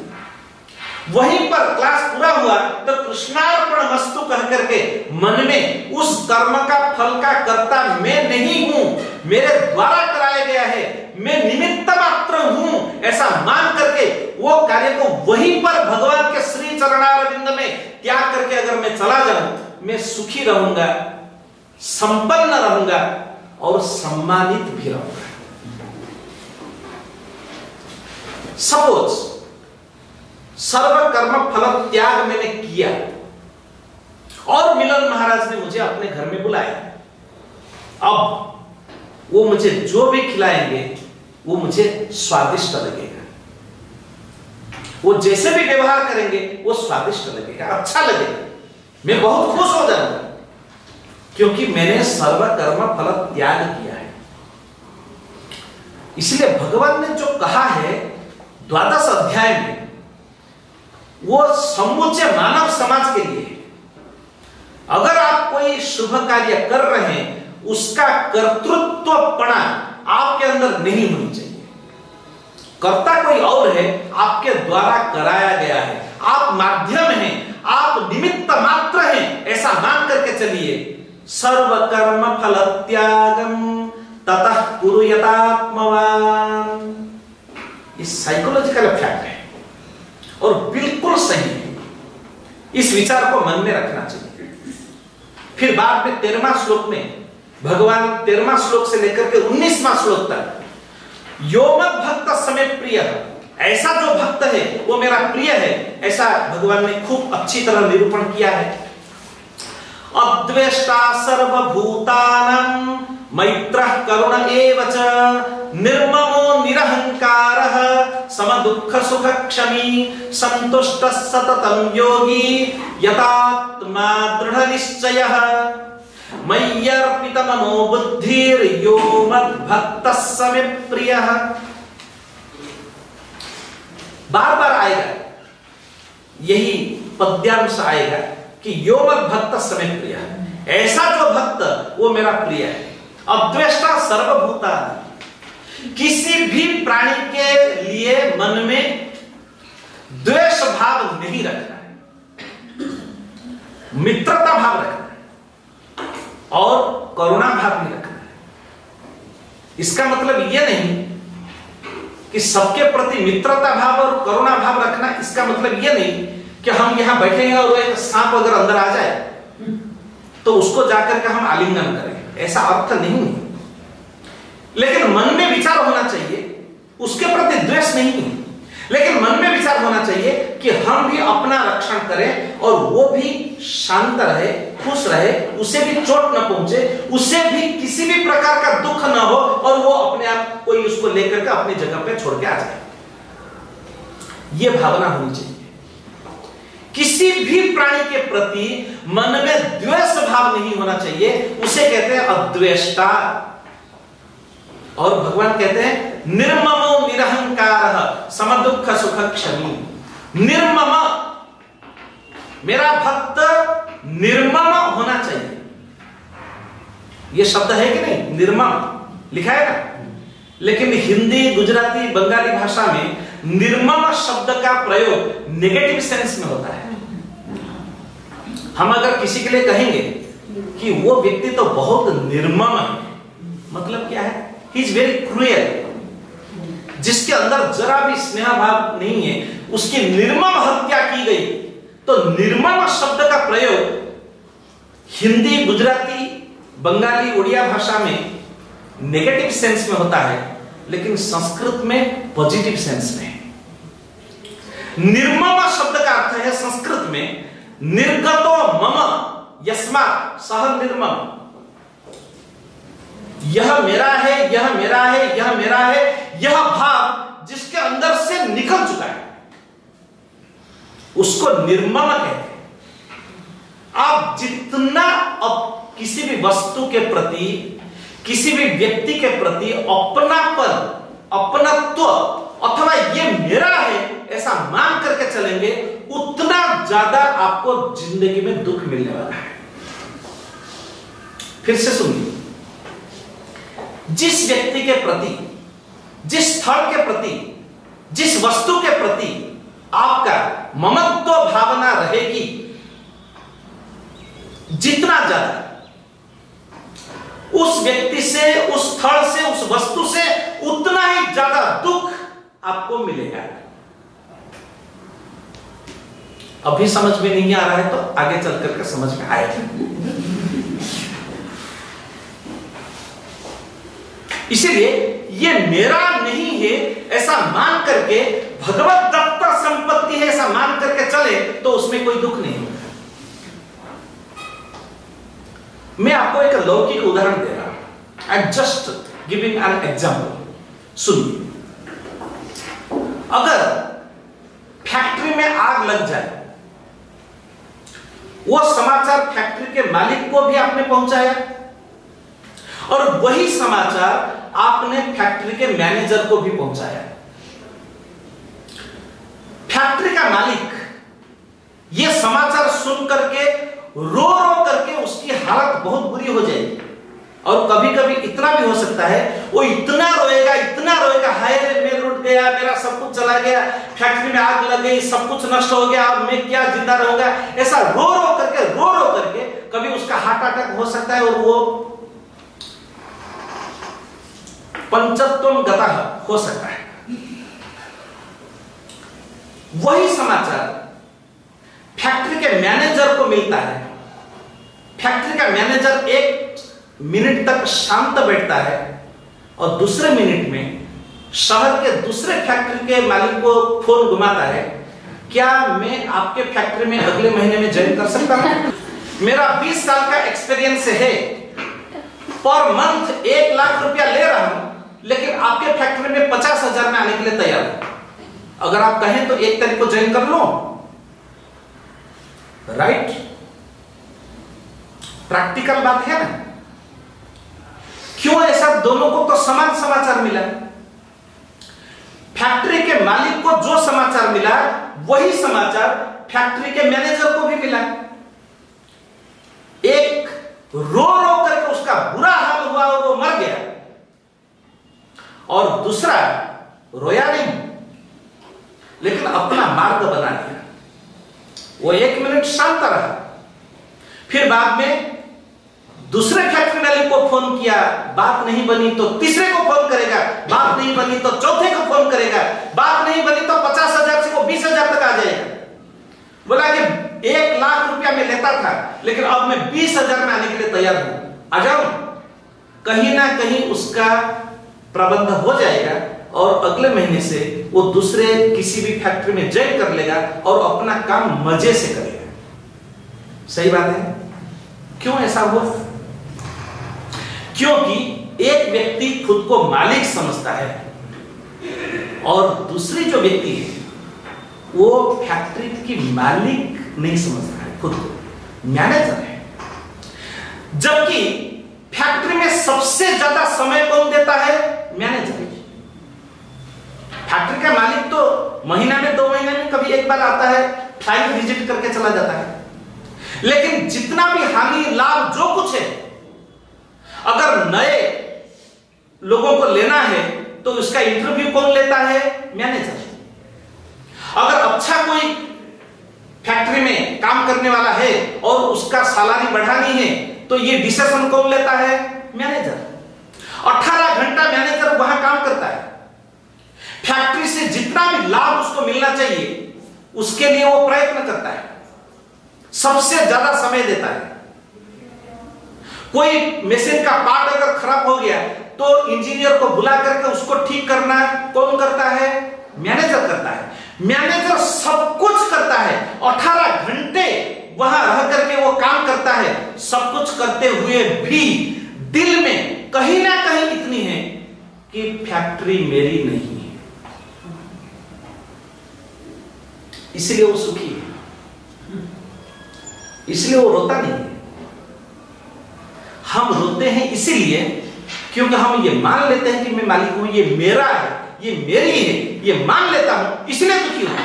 वहीं पर क्लास पूरा हुआ तो कृष्णार्पण वस्तु कह करके मन में उस कर्म का फल का कर्ता मैं नहीं हूं, मेरे द्वारा कराया गया है, मैं निमित्त मात्र हूं, ऐसा मान करके वो कार्य को वहीं पर भगवान के श्री चरणारविंद में त्याग करके अगर मैं चला जाऊं, मैं सुखी रहूंगा, संपन्न रहूंगा और सम्मानित भी रहूंगा। सपोज सर्व कर्म फल त्याग मैंने किया और मिलन महाराज ने मुझे अपने घर में बुलाया। अब वो मुझे जो भी खिलाएंगे वो मुझे स्वादिष्ट लगेगा, वो जैसे भी व्यवहार करेंगे वो स्वादिष्ट लगेगा, अच्छा लगेगा, मैं बहुत खुश हो जाऊंगा क्योंकि मैंने सर्व कर्म फल त्याग किया है। इसलिए भगवान ने जो कहा है 12 अध्याय में वो समूचे मानव समाज के लिए। अगर आप कोई शुभ कार्य कर रहे हैं उसका कर्तृत्वपना आपके अंदर नहीं होनी चाहिए। कर्ता कोई और है, आपके द्वारा कराया गया है, आप माध्यम हैं, आप निमित्त मात्र हैं, ऐसा मान करके चलिए। सर्व कर्म फल त्यागम ततः कुरु यतात्मवान। ये साइकोलॉजिकल फैक्ट है और बिल्कुल सही है। इस विचार को मन में रखना चाहिए। फिर बाद में 13वां श्लोक में भगवान 13वां श्लोक से लेकर के 19वां श्लोक तक यो मद भक्त समय प्रिय, ऐसा जो भक्त है वो मेरा प्रिय है, ऐसा भगवान ने खूब अच्छी तरह निरूपण किया है। अद्वेष्टा सर्वभूतानां मैत्रः करुण एव च निर्ममो निरहंकारः समदुःख सुख क्षमी संतुष्टः सततं योगी यतात्मा दृढ़ निश्चयः मय्यर्पितमनो बुद्धिर्यो मद्भक्तः स मे प्रियः। बार बार आएगा यही पद्यांश आएगा कि यो मद्भक्तः स मे प्रियः, ऐसा जो भक्त वो मेरा प्रिय है। अद्वेष्टा सर्वभूतानि, किसी भी प्राणी के लिए मन में द्वेष भाव नहीं रखना है, मित्रता भाव रखना है और करुणा भाव नहीं रखना है। इसका मतलब यह नहीं कि सबके प्रति मित्रता भाव और करुणा भाव रखना, इसका मतलब यह नहीं कि हम यहां बैठेंगे और एक सांप अगर अंदर आ जाए तो उसको जाकर के हम आलिंगन करें, ऐसा अर्थ नहीं है। लेकिन मन में विचार होना चाहिए, उसके प्रति द्वेष नहीं है, लेकिन मन में विचार होना चाहिए कि हम भी अपना रक्षण करें और वो भी शांत रहे, खुश रहे, उसे भी चोट न पहुंचे, उसे भी किसी भी प्रकार का दुख न हो और वो अपने आप कोई उसको लेकर के अपनी जगह पे छोड़ के आ जाए। ये भावना होनी चाहिए। किसी भी प्राणी के प्रति मन में द्वेष भाव नहीं होना चाहिए, उसे कहते हैं अद्वेष्टा। और भगवान कहते हैं निर्ममो निरहंकारः समदुःख सुख क्षमी। निर्मम, मेरा भक्त निर्मम होना चाहिए। यह शब्द है कि नहीं, निर्मम लिखा है ना, लेकिन हिंदी, गुजराती, बंगाली भाषा में निर्मम शब्द का प्रयोग नेगेटिव सेंस में होता है। हम अगर किसी के लिए कहेंगे कि वो व्यक्ति तो बहुत निर्मम है, मतलब क्या है, ही इज वेरी क्रूएल, जिसके अंदर जरा भी स्नेह भाव नहीं है, उसकी निर्मम हत्या की गई। तो निर्मम शब्द का प्रयोग हिंदी, गुजराती, बंगाली, उड़िया भाषा में नेगेटिव सेंस में होता है, लेकिन संस्कृत में पॉजिटिव सेंस में। निर्मम शब्द का अर्थ है संस्कृत में निर्गतो मम यस्मात् सह निर्मम। यह मेरा है, यह मेरा है, यह मेरा है, यह भाव जिसके अंदर से निकल चुका है, उसको निर्मम कहते हैं। आप जितना अब किसी भी वस्तु के प्रति, किसी भी व्यक्ति के प्रति अपनापन, अपनत्व अथवा ये मेरा है ऐसा मान करके चलेंगे, उतना ज्यादा आपको जिंदगी में दुख मिलने वाला है। फिर से सुनिए, जिस व्यक्ति के प्रति, जिस स्थल के प्रति, जिस वस्तु के प्रति आपका ममत्व भावना रहेगी, जितना ज्यादा उस व्यक्ति से, उस स्थल से, उस वस्तु से उतना ही ज्यादा दुख आपको मिलेगा। अभी समझ में नहीं आ रहा है तो आगे चल करके समझ में आएगा। इसीलिए ये मेरा नहीं है ऐसा मान करके, भगवत दत्त संपत्ति है ऐसा मान करके चले तो उसमें कोई दुख नहीं होगा। मैं आपको एक लौकिक उदाहरण दे रहा हूं। I am just giving an example. सुनिए, अगर फैक्ट्री में आग लग जाए, वो समाचार फैक्ट्री के मालिक को भी आपने पहुंचाया और वही समाचार आपने फैक्ट्री के मैनेजर को भी पहुंचाया। फैक्ट्री का मालिक ये समाचार सुन करके रो रो करके उसकी हालत बहुत बुरी हो जाएगी, और कभी कभी इतना भी हो सकता है वो इतना रोएगा, हाय रे मैं लूट गया, मेरा सब कुछ चला गया, फैक्ट्री में आग लग गई, सब कुछ नष्ट हो गया, अब मैं क्या जिंदा रहूंगा, ऐसा रो रो करके कभी उसका हार्ट अटैक हो सकता है और वो पंचत्वम गतः हो सकता है। वही समाचार फैक्ट्री के मैनेजर को मिलता है। फैक्ट्री का मैनेजर 1 मिनट तक शांत बैठता है और दूसरे मिनट में शहर के दूसरे फैक्ट्री के मालिक को फोन घुमाता है, क्या मैं आपके फैक्ट्री में अगले महीने में ज्वाइन कर सकता हूं? मेरा 20 साल का एक्सपीरियंस है, पर मंथ 1 लाख रुपया ले रहा हूं, लेकिन आपके फैक्ट्री में 50,000 में आने के लिए तैयार हूं। अगर आप कहें तो 1 तारीख को ज्वाइन कर लो, राइट? प्रैक्टिकल बात है ना। क्यों ऐसा? दोनों को तो समान समाचार मिला। फैक्ट्री के मालिक को जो समाचार मिला वही समाचार फैक्ट्री के मैनेजर को भी मिला। एक रो रो करके उसका बुरा हाल हुआ और वो मर गया, और दूसरा रोया नहीं लेकिन अपना मार्ग बना लिया। वो 1 मिनट शांत रहा, फिर बाद में दूसरे फैक्ट्री मालिक को फोन किया, बात नहीं बनी तो तीसरे को फोन करेगा, बात नहीं बनी तो चौथे को फोन करेगा, बात नहीं बनी तो 50,000 से वो 20,000 तक आ जाएगा। बोला कि 1 लाख रुपया में लेता था, लेकिन अब मैं 20,000 में आने के लिए तैयार हूं, आ जाऊं। कहीं ना कहीं उसका प्रबंध हो जाएगा और अगले महीने से वो दूसरे किसी भी फैक्ट्री में ज्वाइन कर लेगा और अपना काम मजे से करेगा। सही बात है? क्यों ऐसा हुआ? क्योंकि एक व्यक्ति खुद को मालिक समझता है और दूसरी जो व्यक्ति है वो फैक्ट्री की मालिक नहीं समझता है, खुद को मैनेजर है। जबकि फैक्ट्री में सबसे ज्यादा समय कौन देता है? मैनेजर। फैक्ट्री का मालिक तो महीना में 2 महीने में कभी एक बार आता है, फ्लाइट विजिट करके चला जाता है, लेकिन जितना भी हानि लाभ जो कुछ है, अगर नए लोगों को लेना है तो उसका इंटरव्यू कौन लेता है? मैनेजर। अगर अच्छा कोई फैक्ट्री में काम करने वाला है और उसका सैलरी बढ़ानी है तो ये डिसीजन कौन लेता है? मैनेजर। 18 घंटा मैनेजर वहां काम करता है। फैक्ट्री से जितना भी लाभ उसको मिलना चाहिए उसके लिए वो प्रयत्न करता है, सबसे ज्यादा समय देता है। कोई मशीन का पार्ट अगर खराब हो गया तो इंजीनियर को बुला करके उसको ठीक करना कौन करता है? मैनेजर करता है। मैनेजर सब कुछ करता है, 18 घंटे वहां रह करके वो काम करता है। सब कुछ करते हुए भी दिल में कहीं ना कहीं इतनी है कि फैक्ट्री मेरी नहीं है, इसलिए वो सुखी है, इसलिए वो रोता नहीं है। हम रोते हैं इसीलिए क्योंकि हम ये मान लेते हैं कि मैं मालिक हूं, ये मेरा है, ये मेरी है, ये मान लेता हूं, इसलिए दुखी हूं।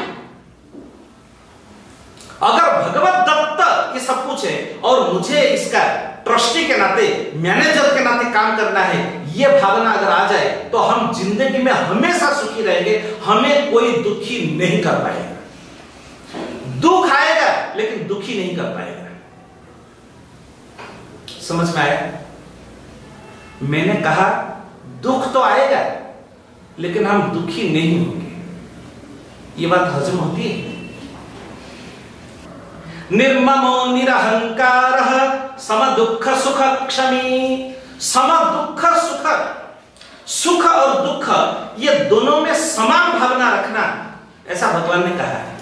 अगर भगवत दत्त ये सब कुछ है और मुझे इसका ट्रस्टी के नाते, मैनेजर के नाते काम करना है, ये भावना अगर आ जाए तो हम जिंदगी में हमेशा सुखी रहेंगे, हमें कोई दुखी नहीं कर पाएगा। दुख आएगा लेकिन दुखी नहीं कर पाएगा। समझ में आया? मैंने कहा दुख तो आएगा लेकिन हम दुखी नहीं होंगे। ये बात हजम होती है? निर्ममो निरहंकारः सम दुख सुख क्षमी। सम दुख सुख, सुख और दुख ये दोनों में समान भावना रखना, ऐसा भगवान ने कहा है।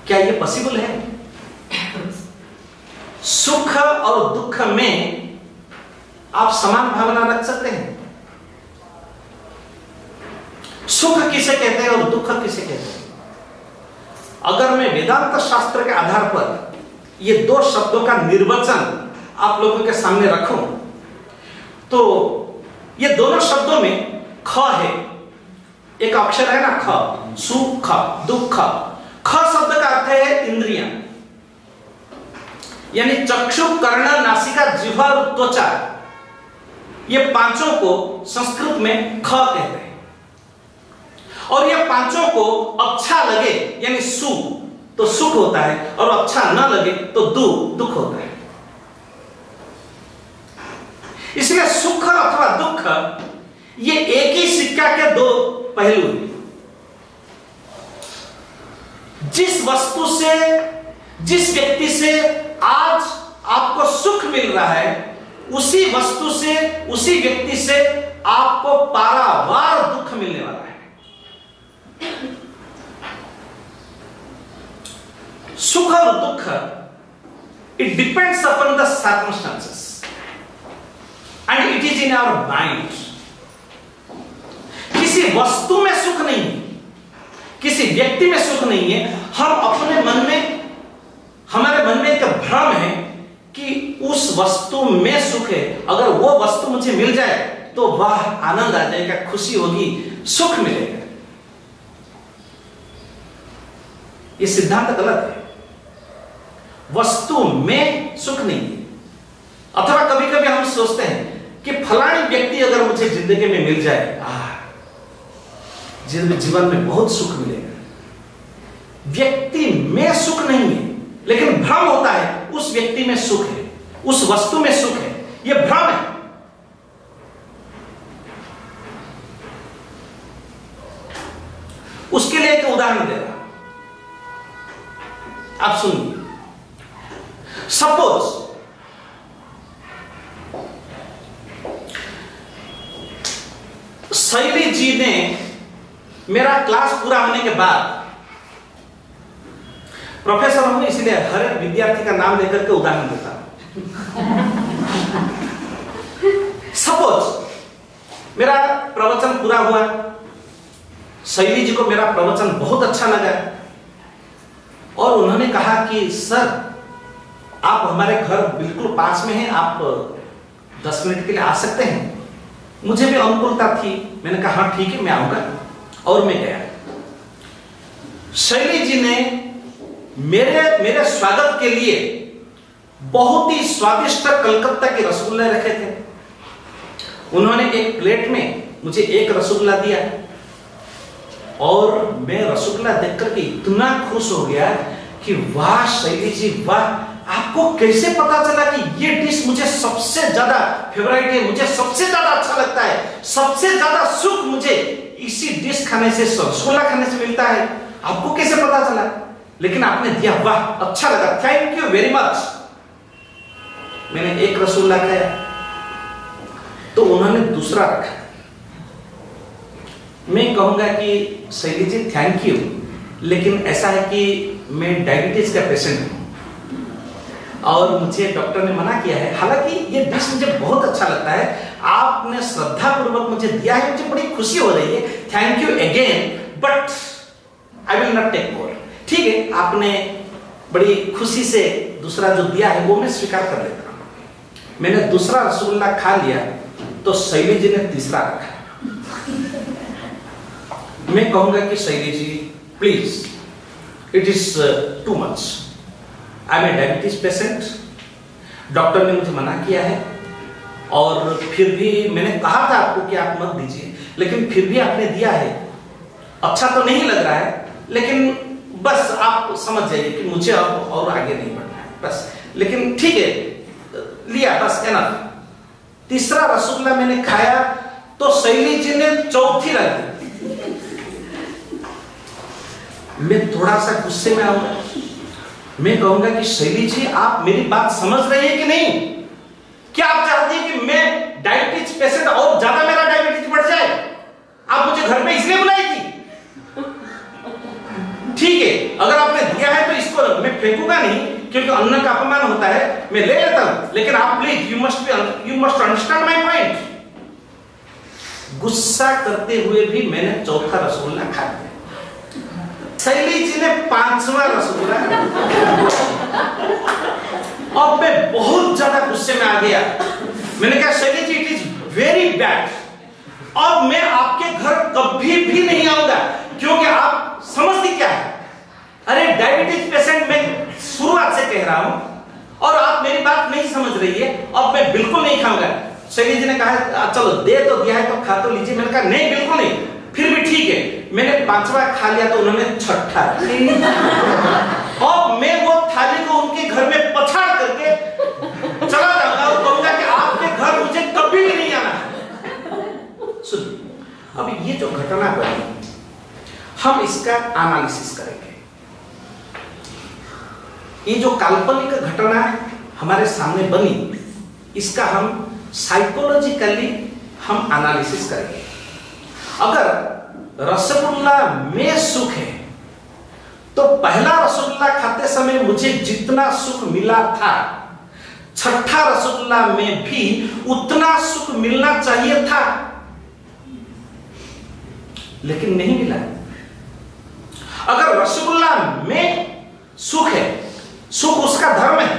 क्या ये पॉसिबल है? सुख और दुख में आप समान भावना रख सकते हैं? सुख किसे कहते हैं और दुख किसे कहते हैं? अगर मैं वेदांत शास्त्र के आधार पर ये दो शब्दों का निर्वचन आप लोगों के सामने रखूं तो ये दोनों शब्दों में ख है, एक अक्षर है ना ख, सुख दुख। ख शब्द का अर्थ है इंद्रियां, यानी चक्षु कर्ण नासिका जिह्वा और त्वचा, ये पांचों को संस्कृत में ख कहते हैं। और ये पांचों को अच्छा लगे यानी सु तो सुख होता है और अच्छा न लगे तो दुख होता है। इसलिए सुख अथवा दुख ये एक ही सिक्का के दो पहलू हैं। जिस वस्तु से, जिस व्यक्ति से आज आपको सुख मिल रहा है, उसी वस्तु से, उसी व्यक्ति से आपको पारावार दुख मिलने वाला है। सुख और दुख it depends upon the circumstances and it is in our mind. किसी वस्तु में सुख नहीं है, किसी व्यक्ति में सुख नहीं है। हम अपने मन में, हमारे मन में एक भ्रम है कि उस वस्तु में सुख है, अगर वो वस्तु मुझे मिल जाए तो वह आनंद आ जाएगा, खुशी होगी, सुख मिलेगा। ये सिद्धांत गलत है। वस्तु में सुख नहीं है। अथवा कभी कभी हम सोचते हैं कि फलानी व्यक्ति अगर मुझे जिंदगी में मिल जाए, जीवन में बहुत सुख मिलेगा। व्यक्ति में सुख नहीं है, लेकिन भ्रम होता है उस व्यक्ति में सुख है, उस वस्तु में सुख है। यह भ्रम है। उसके लिए एक उदाहरण दे रहा, आप सुनिए। सपोज शैली जी ने मेरा क्लास पूरा होने के बाद, प्रोफेसर हूं इसलिए हर एक विद्यार्थी का नाम लेकर के उदाहरण देता हूं। सपोज मेरा प्रवचन पूरा हुआ, शैली जी को मेरा प्रवचन बहुत अच्छा लगा और उन्होंने कहा कि सर आप हमारे घर बिल्कुल पास में हैं, आप 10 मिनट के लिए आ सकते हैं। मुझे भी अनुकूलता थी, मैंने कहा हाँ ठीक है मैं आऊंगा, और मैं गया। शैली जी ने मेरे स्वागत के लिए बहुत ही स्वादिष्ट कलकत्ता के रसगुल्ले रखे थे। उन्होंने एक प्लेट में मुझे एक रसगुल्ला दिया और मैं रसगुल्ला देखकर के इतना खुश हो गया कि वाह शैली जी वाह, आपको कैसे पता चला कि ये डिश मुझे सबसे ज्यादा फेवरेट है, मुझे सबसे ज्यादा अच्छा लगता है, सबसे ज्यादा सुख मुझे इसी डिश खाने से, रसगुल्ला खाने से मिलता है, आपको कैसे पता चला? लेकिन आपने दिया, वाह अच्छा लगा, थैंक यू वेरी मच। मैंने एक रसगुल्ला खाया, तो उन्होंने दूसरा रखा। मैं कहूंगा कि शैली जी थैंक यू, लेकिन ऐसा है कि मैं डायबिटीज का पेशेंट हूं और मुझे डॉक्टर ने मना किया है। हालांकि ये डिश मुझे बहुत अच्छा लगता है, आपने श्रद्धा पूर्वक मुझे दिया है, मुझे बड़ी खुशी हो रही है, thank you again, but I will not take more. ठीक है, आपने बड़ी खुशी से दूसरा जो दिया है वो मैं स्वीकार कर लेता हूं। मैंने दूसरा रसगुल्ला खा लिया तो शैली जी ने तीसरा रखा। मैं कहूंगा कि Shaili ji please, it is too much. I am a diabetes patient, doctor ने मुझे मना किया है और फिर भी मैंने कहा था आपको कि आप मत दीजिए, लेकिन फिर भी आपने दिया है। अच्छा तो नहीं लग रहा है, लेकिन बस आप समझ जाइए कि मुझे अब और आगे नहीं बढ़ना है बस। लेकिन ठीक है, लिया बस, एनफ। तीसरा रसगुल्ला मैंने खाया तो शैली जी ने चौथी रख दी। मैं थोड़ा सा गुस्से में आऊंगा। मैं कहूंगा कि शैली जी आप मेरी बात समझ रही है कि नहीं? क्या आप चाहती है कि मैं डायबिटीज पेशेंट और ज्यादा मेरा डायबिटीज बढ़ जाए? आप मुझे घर में इसलिए बुलाई थी? ठीक है, अगर आपने दिया है तो इसको मैं फेंकूंगा नहीं, क्योंकि अन्न का अपमान होता है, मैं ले लेता हूं, लेकिन आप please you must understand my point. गुस्सा करते हुए भी मैंने चौथा रसगुल्ला खा लिया। शैली जी ने पांचवा रसगुल्ला, और मैं बहुत ज्यादा गुस्से में आ गया। मैंने कहा शैली जी इट इज वेरी बैड, और मैं आपके घर कभी भी नहीं आऊंगा, क्योंकि आप समझती क्या है? अरे डायबिटीज पेशेंट मैं शुरुआत से कह रहा हूं और आप मेरी बात नहीं समझ रही है, अब मैं बिल्कुल नहीं खाऊंगा। शैली जी ने कहा चलो दे तो दिया है तो खा तो लीजिए। मैंने कहा नहीं बिल्कुल नहीं, फिर भी ठीक है। मैंने पांचवा खा लिया तो उन्होंने छठा, और मैं वो थाली को उनके घर में पछाड़ करके चला जाऊंगा और कहूंगा कि आपके घर मुझे कभी भी नहीं आना। सुनिए, अब ये जो घटना बनी, हम इसका एनालिसिस करेंगे। ये जो काल्पनिक घटना हमारे सामने बनी, इसका हम साइकोलॉजिकली हम एनालिसिस करेंगे। अगर रसगुल्ला में सुख है तो पहला रसगुल्ला खाते समय मुझे जितना सुख मिला था, छठा रसगुल्ला में भी उतना सुख मिलना चाहिए था, लेकिन नहीं मिला। अगर रसगुल्ला में सुख है, सुख उसका धर्म है,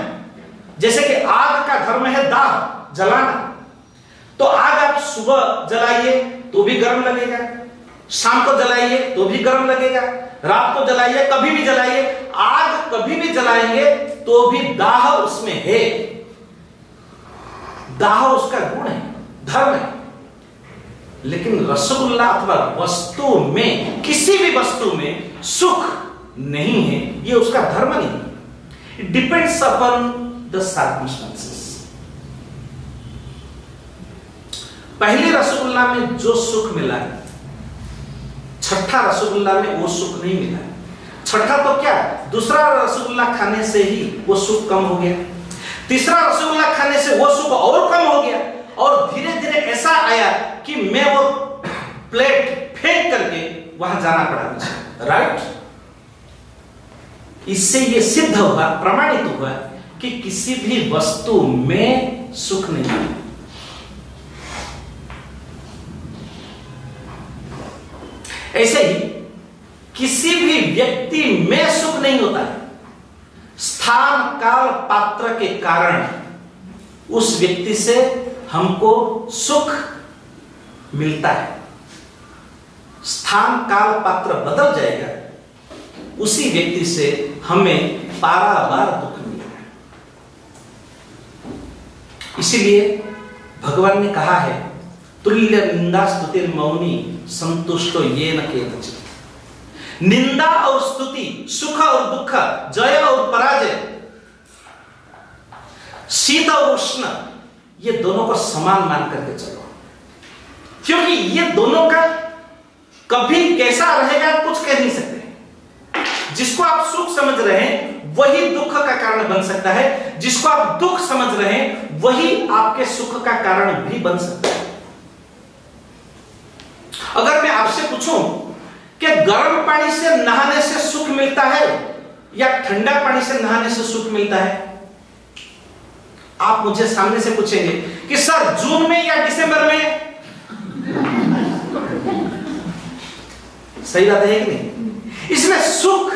जैसे कि आग का धर्म है दाह, जलाना, तो आग आप सुबह जलाइए तो भी गर्म लगेगा, शाम को जलाइए तो भी गर्म लगेगा, रात को जलाइए, कभी भी जलाइए, आग कभी भी जलाएंगे तो भी दाह उसमें है। दाह उसका गुण है, धर्म है। लेकिन रसगुल्ला अथवा वस्तु में, किसी भी वस्तु में सुख नहीं है, ये उसका धर्म नहीं है। It depends upon the circumstances. पहले रसगुल्ला में जो सुख मिला, छठा रसगुल्ला में वो सुख नहीं मिला। छठा तो क्या, दूसरा रसगुल्ला खाने से ही वो सुख कम हो गया, तीसरा रसगुल्ला खाने से वो सुख और कम हो गया, और धीरे धीरे ऐसा आया कि मैं वो प्लेट फेंक करके वहां जाना पड़ा मुझे। राइट? इससे ये सिद्ध हुआ, प्रमाणित हुआ कि किसी भी वस्तु में सुख नहीं है। ऐसे ही किसी भी व्यक्ति में सुख नहीं होता है। स्थान काल पात्र के कारण उस व्यक्ति से हमको सुख मिलता है। स्थान काल पात्र बदल जाएगा, उसी व्यक्ति से हमें पारावार दुख मिलेगा। इसीलिए भगवान ने कहा है, तुल्य निंदा स्तुति मौनी संतुष्टो येन केनचित्। निंदा और स्तुति, सुख और दुख, जय और पराजय, शीत और उष्ण, ये दोनों को समान मान करके चलो, क्योंकि ये दोनों का कभी कैसा रहेगा कुछ कह नहीं सकते। जिसको आप सुख समझ रहे हैं वही दुख का कारण बन सकता है, जिसको आप दुख समझ रहे हैं वही आपके सुख का कारण भी बन सकता है। अगर मैं आपसे पूछूं कि गर्म पानी से नहाने से सुख मिलता है या ठंडा पानी से नहाने से सुख मिलता है, आप मुझे सामने से पूछेंगे कि सर जून में या दिसंबर में? सही बात है कि नहीं? इसमें सुख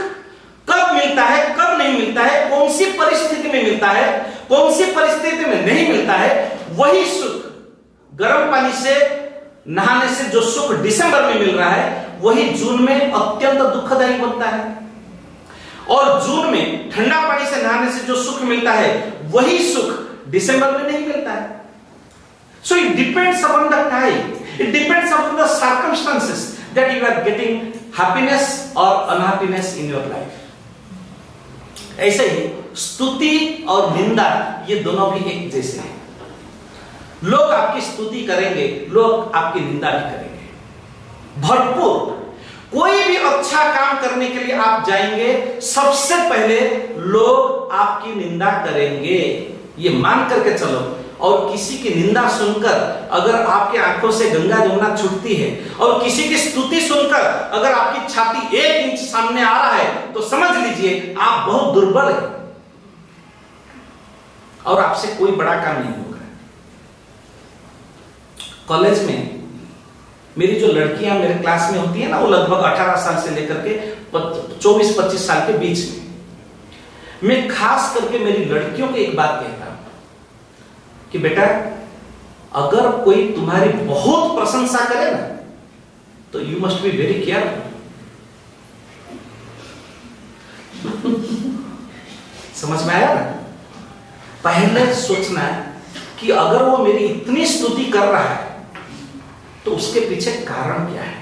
कब मिलता है, कब नहीं मिलता है, कौन सी परिस्थिति में मिलता है, कौन सी परिस्थिति में नहीं मिलता है, वही सुख गर्म पानी से नहाने से जो सुख दिसंबर में मिल रहा है वही जून में अत्यंत दुखदायी बनता है, और जून में ठंडा पानी से नहाने से जो सुख मिलता है वही सुख दिसंबर में नहीं मिलता है। So it depends upon the time, it depends upon the circumstances that you are getting happiness or unhappiness in your life. ऐसे ही स्तुति और निंदा ये दोनों भी एक जैसे हैं। लोग आपकी स्तुति करेंगे, लोग आपकी निंदा भी करेंगे भरपूर। कोई भी अच्छा काम करने के लिए आप जाएंगे, सबसे पहले लोग आपकी निंदा करेंगे, ये मान करके चलो। और किसी की निंदा सुनकर अगर आपकी आंखों से गंगा जमुना छूटती है, और किसी की स्तुति सुनकर अगर आपकी छाती 1 इंच सामने आ रहा है, तो समझ लीजिए आप बहुत दुर्बल हैं और आपसे कोई बड़ा काम नहीं होगा। कॉलेज में मेरी जो लड़कियां मेरे क्लास में होती है ना, वो लगभग 18 साल से लेकर के 24-25 साल के बीच में, मैं खास करके मेरी लड़कियों को एक बात कहता हूं कि बेटा, अगर कोई तुम्हारी बहुत प्रशंसा करे ना, तो you must be very careful. समझ में आया ना? पहले सोचना कि अगर वो मेरी इतनी स्तुति कर रहा है तो उसके पीछे कारण क्या है,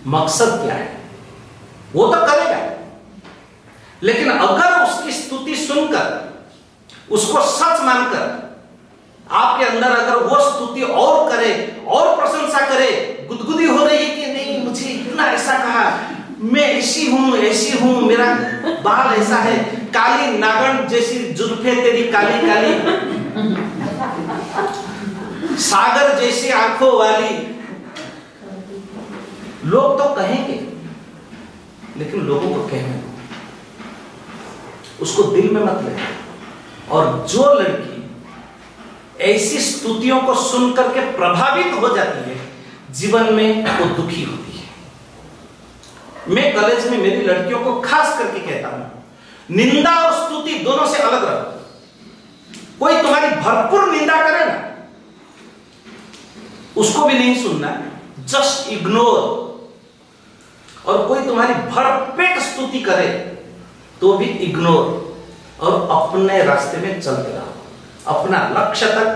मकसद क्या है, वो तो करेगा। लेकिन अगर उसकी स्तुति सुनकर उसको सच मानकर आपके अंदर अगर वो स्तुति और करे और प्रशंसा करे, गुदगुदी हो रही है कि नहीं मुझे इतना ऐसा कहा, मैं ऐसी हूं, मेरा बाल ऐसा है, काली नागन जैसी जुल्फे तेरी काली काली, सागर जैसी आंखों वाली, लोग तो कहेंगे, लेकिन लोगों को कहने दो, उसको दिल में मत ले। और जो लड़की ऐसी स्तुतियों को सुनकर के प्रभावित हो जाती है, जीवन में वो दुखी होती है। मैं कॉलेज में मेरी लड़कियों को खास करके कहता हूं, निंदा और स्तुति दोनों से अलग रहो। कोई तुम्हारी भरपूर निंदा करे ना, उसको भी नहीं सुनना, जस्ट इग्नोर। और कोई तुम्हारी भरपेट स्तुति करे तो भी इग्नोर, और अपने रास्ते में चलते रहो, अपना लक्ष्य तक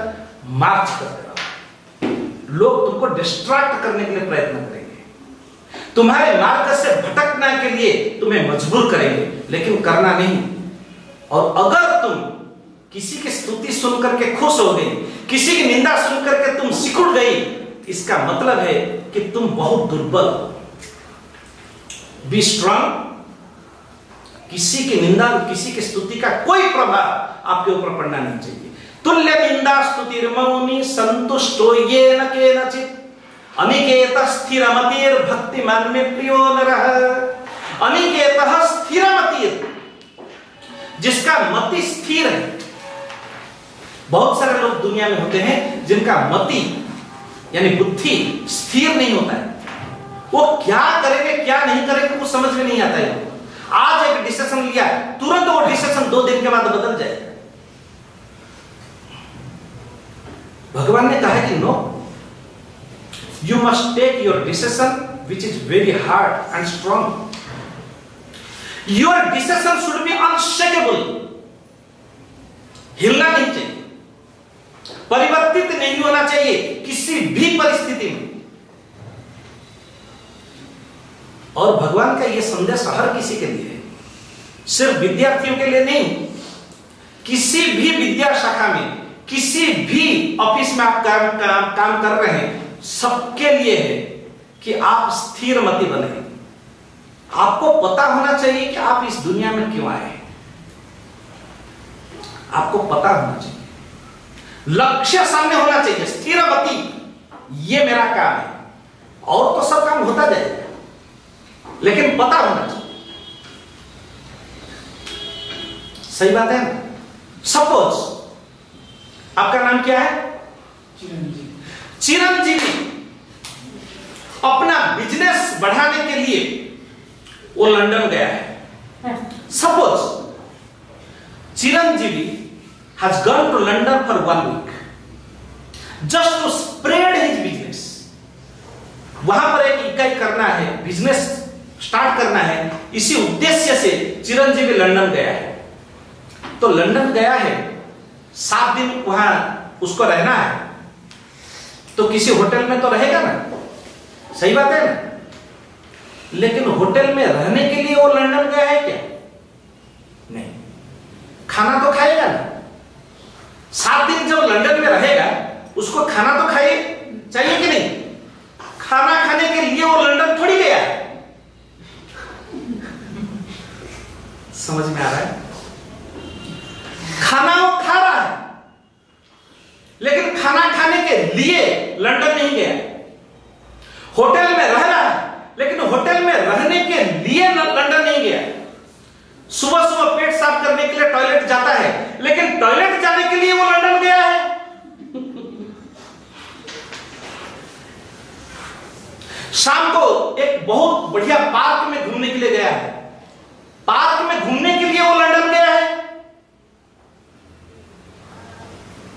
मार्च करते रहो। लोग तुमको डिस्ट्रैक्ट करने के लिए प्रयत्न करेंगे, तुम्हारे मार्ग से भटकने के लिए तुम्हें मजबूर करेंगे, लेकिन करना नहीं। और अगर तुम किसी की स्तुति सुनकर के खुश हो गई, किसी की निंदा सुनकर के तुम सिकुड़ गई, इसका मतलब है कि तुम बहुत दुर्बल हो। B strong. किसी की निंदा, किसी की स्तुति का कोई प्रभाव आपके ऊपर पड़ना नहीं चाहिए। तुल्य निंदा स्तुतिर्मौनी संतुष्टो येन केनचित्, अनिकेतः स्थिरमतिर् भक्तिमान में प्रियो नरः। अनिकेतः स्थिरमतिर्, जिसका मति स्थिर है। बहुत सारे लोग दुनिया में होते हैं जिनका मति यानी बुद्धि स्थिर नहीं होता है। वो क्या करेंगे क्या नहीं करेंगे वो समझ में नहीं आता है। आज एक डिसीजन लिया, तुरंत वो डिसीजन 2 दिन के बाद बदल जाएगा। भगवान ने कहा कि no, you must take your decision which is very hard and strong. Your decision should be unshakable. हिलना नहीं चाहिए, परिवर्तित नहीं होना चाहिए किसी भी परिस्थिति में। और भगवान का यह संदेश हर किसी के लिए है, सिर्फ विद्यार्थियों के लिए नहीं। किसी भी विद्या शाखा में, किसी भी ऑफिस में आप काम कर रहे हैं, सबके लिए है कि आप स्थिर मति बने। आपको पता होना चाहिए कि आप इस दुनिया में क्यों आए हैं। आपको पता होना चाहिए, लक्ष्य सामने होना चाहिए, स्थिर मति, ये मेरा काम है, और तो सब काम होता जाएगा, लेकिन पता होना चाहिए। सही बात है ना? सपोज आपका नाम क्या है? चिरंजीवी। अपना बिजनेस बढ़ाने के लिए वो लंदन गया है। Suppose Chiranjeevi has gone to London for 1 week just to spread his business. वहां पर एक इकाई करना है, बिजनेस स्टार्ट करना है, इसी उद्देश्य से चिरंजीवी लंदन गया है। तो लंदन गया है, 7 दिन वहां उसको रहना है, तो किसी होटल में तो रहेगा ना, सही बात है ना? लेकिन होटल में रहने के लिए वो लंदन गया है क्या? नहीं, खाना तो खाएगा ना। 7 दिन जब लंदन में रहेगा, उसको खाना तो चाहिए कि नहीं? खाना खाने के लिए वो लंदन थोड़ी गया है। समझ में आ रहा है? खाना वो खा रहा है, लेकिन खाना खाने के लिए लंदन नहीं गया। होटल में रह रहा है, लेकिन होटल में रहने के लिए लंदन नहीं गया। सुबह सुबह पेट साफ करने के लिए टॉयलेट जाता है, लेकिन टॉयलेट जाने के लिए वो लंदन गया है। शाम को एक बहुत बढ़िया पार्क में घूमने के लिए गया है, पार्क में घूमने के लिए वो लंदन गया है।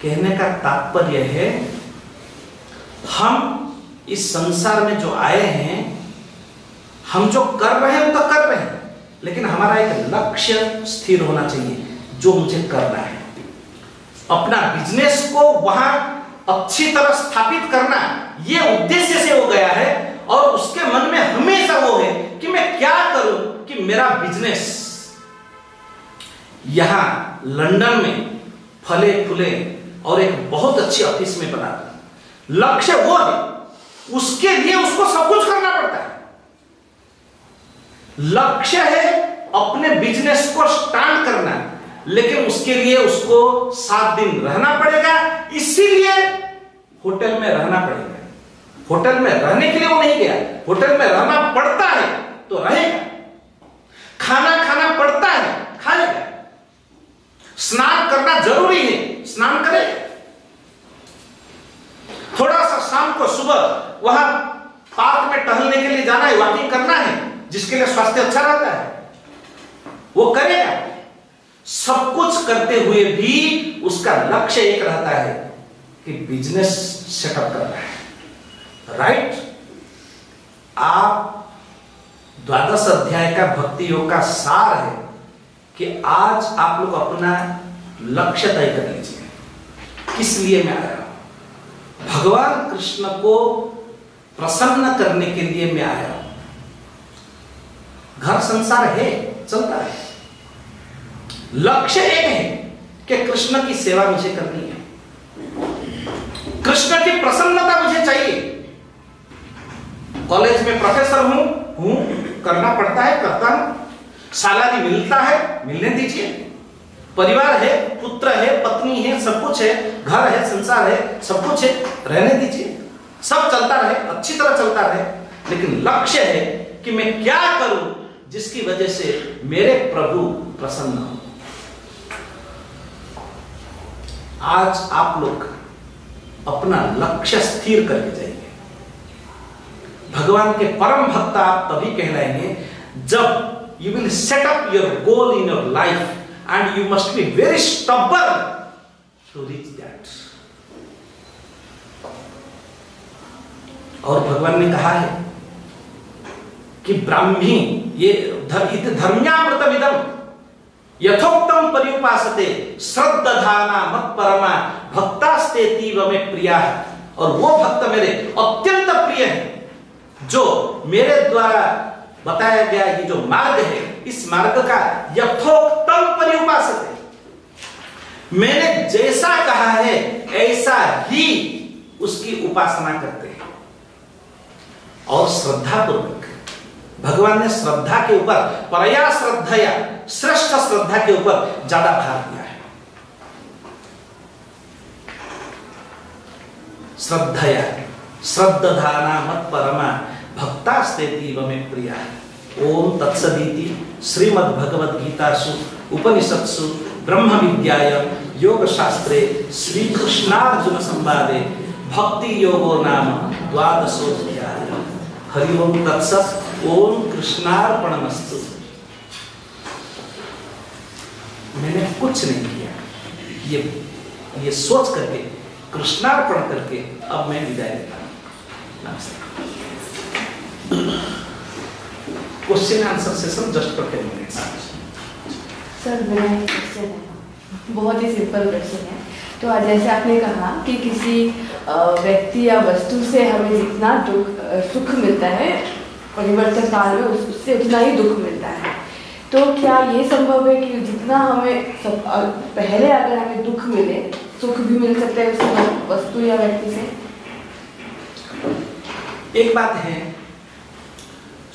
कहने का तात्पर्य है, हम इस संसार में जो आए हैं, हम जो कर रहे हैं वो तो कर रहे हैं, लेकिन हमारा एक लक्ष्य स्थिर होना चाहिए, जो मुझे करना है। अपना बिजनेस को वहां अच्छी तरह स्थापित करना, यह उद्देश्य से हो गया है, और उसके मन में हमेशा वो है कि मैं क्या करूं कि मेरा बिजनेस यहां लंदन में फले फूले और एक बहुत अच्छी ऑफिस में बना दूं। लक्ष्य वो है, उसके लिए उसको सब कुछ करना पड़ता है। लक्ष्य है अपने बिजनेस को स्टार्ट करना, लेकिन उसके लिए उसको 7 दिन रहना पड़ेगा, इसीलिए होटल में रहना पड़ेगा। होटल में रहने के लिए वो नहीं गया, होटल में रहना पड़ता है तो रहेगा, खाना खाना पड़ता है खाएगा, स्नान करना जरूरी है स्नान करेगा, थोड़ा सा शाम को सुबह वहां पार्क में टहलने के लिए जाना है, वॉकिंग करना है, जिसके लिए स्वास्थ्य अच्छा रहता है, वो करेगा। सब कुछ करते हुए भी उसका लक्ष्य एक रहता है कि बिजनेस सेटअप करना है। राइट? आप 12 अध्याय का भक्ति योग का सार है कि आज आप लोग अपना लक्ष्य तय कर लीजिए, किस लिए मैं आया हूं। भगवान कृष्ण को प्रसन्न करने के लिए मैं आया हूं। घर संसार है, चलता है, लक्ष्य एक है कि कृष्ण की सेवा मुझे करनी है, कृष्ण की प्रसन्नता मुझे चाहिए। कॉलेज में प्रोफेसर हूं, करना पड़ता है, करता हूं, सैलरी मिलता है, मिलने दीजिए, परिवार है, पुत्र है, पत्नी है, सब कुछ है, घर है, संसार है, सब कुछ है, रहने दीजिए, सब चलता रहे, अच्छी तरह चलता रहे, लेकिन लक्ष्य है कि मैं क्या करूं जिसकी वजह से मेरे प्रभु प्रसन्न हो। आज आप लोग अपना लक्ष्य स्थिर करके जाइए। भगवान के परम भक्त आप तभी कहलाएंगे जब you will set up your goal in your life and you must be very stubborn to reach that. और भगवान ने कहा है कि ब्राह्मी ये धर्म्यामृतमिदं यथोक्तम पर्युपासते श्रद्धाना मत परमा भक्तास्तेतीव में प्रिया। और वो भक्त मेरे अत्यंत प्रिय है जो मेरे द्वारा बताया गया ये जो मार्ग है, इस मार्ग का यथोक्तम पर्युपासते, मैंने जैसा कहा है ऐसा ही उसकी उपासना करते हैं। और श्रद्धा पूर्वक भगवान ने श्रद्धा के ऊपर, परया श्रद्धया, श्रेष्ठ श्रद्धा के ऊपर ज्यादा भार दिया है। श्रद्धया, श्रद्धाना मत परमा भक्तास्तेतीव मे प्रिया। ओम तत्सदिति श्रीमद् भगवद गीतासु उपनिषत्सु ब्रह्म विद्यायां योग शास्त्रे श्री कृष्णार्जुन संवादे भक्ति योगो नाम द्वादशोऽध्याय। हरि ओम तत्सत्। ओम कृष्णार्पणमस्तु। मैंने कुछ नहीं किया, ये सोच करके कृष्णार्पण करके अब मैं विदाई लेता हूं। नमस्ते। Question answer session just for 10 minutes. Sir मेरा एक क्वेश्चन है, बहुत ही सिंपल क्वेश्चन है। तो जैसे आपने कहा कि किसी व्यक्ति या वस्तु से हमें जितना सुख मिलता है परिवर्तन काल में उससे उतना ही दुख मिलता है। तो क्या ये संभव है कि जितना हमें पहले अगर हमें दुख मिले सुख भी मिल सकता है उस वस्तु या व्यक्ति से? एक बात है,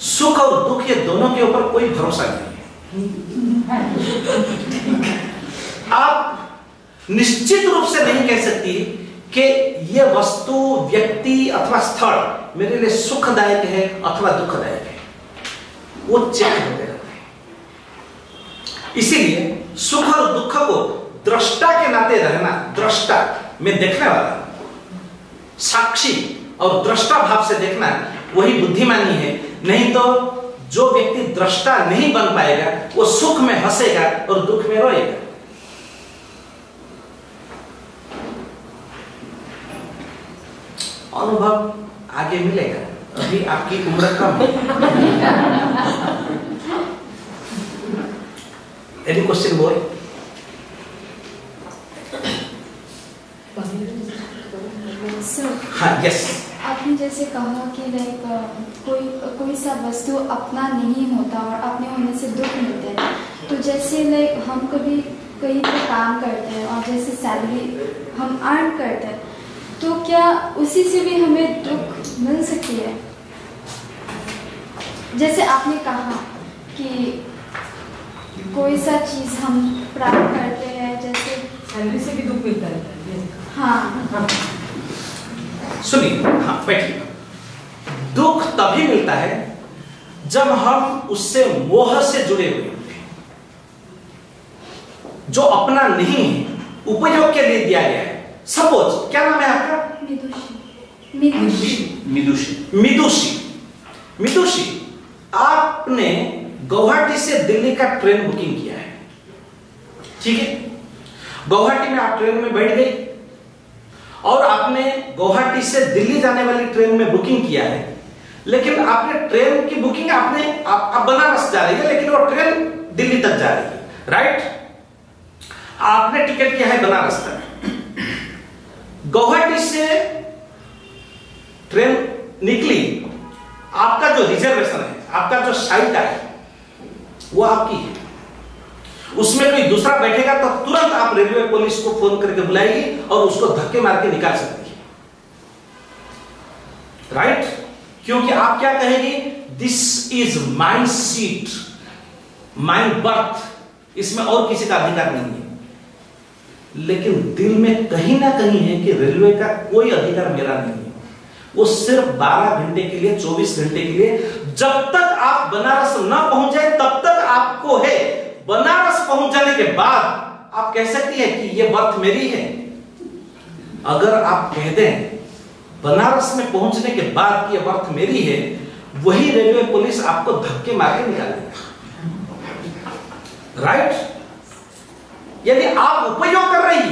सुख और दुख ये दोनों के ऊपर कोई भरोसा नहीं है। आप निश्चित रूप से नहीं कह सकती कि यह वस्तु व्यक्ति अथवा स्थल मेरे लिए सुखदायक है अथवा दुखदायक है। वो चेक होते रहते हैं। इसीलिए सुख और दुख को दृष्टा के नाते रहना, दृष्टा में देखने वाला, साक्षी और दृष्टा भाव से देखना, वही बुद्धिमानी है। नहीं तो जो व्यक्ति दृष्टा नहीं बन पाएगा वो सुख में हंसेगा और दुख में रोएगा। अनुभव आगे मिलेगा, अभी आपकी उम्र कम है। एनी क्वेश्चन बोल? हाँ, यस। आपने जैसे कहा कि लाइक कोई सा वस्तु अपना नहीं होता और अपने होने से दुख मिलते हैं। तो जैसे लाइक हम कभी कहीं पे काम करते हैं और जैसे सैलरी हम अर्न करते हैं, तो क्या उसी से भी हमें दुख मिल सकती है? जैसे आपने कहा कि कोई सा चीज हम प्राप्त करते हैं, जैसे सैलरी से भी दुख मिलता है। हाँ, सुनिए, हाँ बैठिए। दुख तभी मिलता है जब हम उससे मोह से जुड़े हुए होते हैं, जो अपना नहीं है, उपयोग के लिए दिया गया है। सपोज, क्या नाम है आपका? मिदुषी, आपने गुवाहाटी से दिल्ली का ट्रेन बुकिंग किया है, ठीक है? गुवाहाटी में आप ट्रेन में बैठ गई और आपने गुवाहाटी से दिल्ली जाने वाली ट्रेन में बुकिंग किया है, लेकिन आपने ट्रेन की बुकिंग आप बनारस जा रही है, लेकिन वो ट्रेन दिल्ली तक जा रही है, राइट? आपने टिकट किया है बनारस तक। गुवाहाटी से ट्रेन निकली, आपका जो रिजर्वेशन है, आपका जो साइट है, वो आपकी है। उसमें कोई दूसरा बैठेगा तो तुरंत आप रेलवे पुलिस को फोन करके बुलाएगी और उसको धक्के मार के निकाल सकती है, राइट? क्योंकि आप क्या कहेंगे? This is my seat, my birth, इसमें और किसी का अधिकार नहीं है। लेकिन दिल में कहीं ना कहीं है कि रेलवे का कोई अधिकार मेरा नहीं है। वो सिर्फ 12 घंटे के लिए, 24 घंटे के लिए, जब तक आप बनारस ना पहुंच जाए तब तक आपको है। बनारस पहुंच जाने के बाद आप कह सकती है कि ये बर्थ मेरी है। अगर आप कह दें बनारस में पहुंचने के बाद कि ये बर्थ मेरी है, वही रेलवे पुलिस आपको धक्के मार के निकाल देगा, राइट? यदि आप उपयोग कर रही,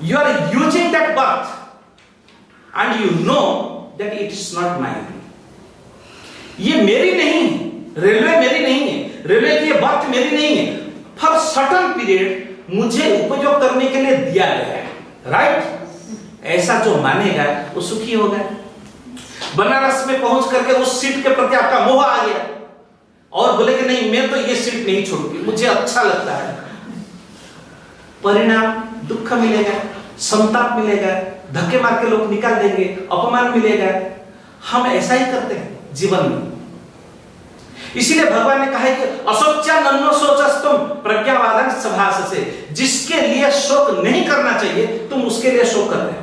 you are using that birth and you know that it is not mine. ये मेरी नहीं है, रेलवे मेरी नहीं है, रेलवे की ये बात मेरी नहीं है। फॉर सर्टेन पीरियड मुझे उपयोग करने के लिए दिया गया है, राइट? ऐसा जो मानेगा वो सुखी होगा। बनारस में पहुंच करके उस सीट के प्रति आपका मोह आ गया और बोले कि नहीं, मैं तो ये सीट नहीं छोड़ूंगी, मुझे अच्छा लगता है। परिणाम दुख मिलेगा, संताप मिलेगा, धक्के मार के लोग निकाल देंगे, अपमान मिलेगा। हम ऐसा ही करते हैं जीवन में। इसीलिए भगवान ने कहा है कि असोच्या नन्नो सोचस्तुम प्रज्ञावादन सभास से, जिसके लिए शोक नहीं करना चाहिए तुम उसके लिए शोक कर रहे हो।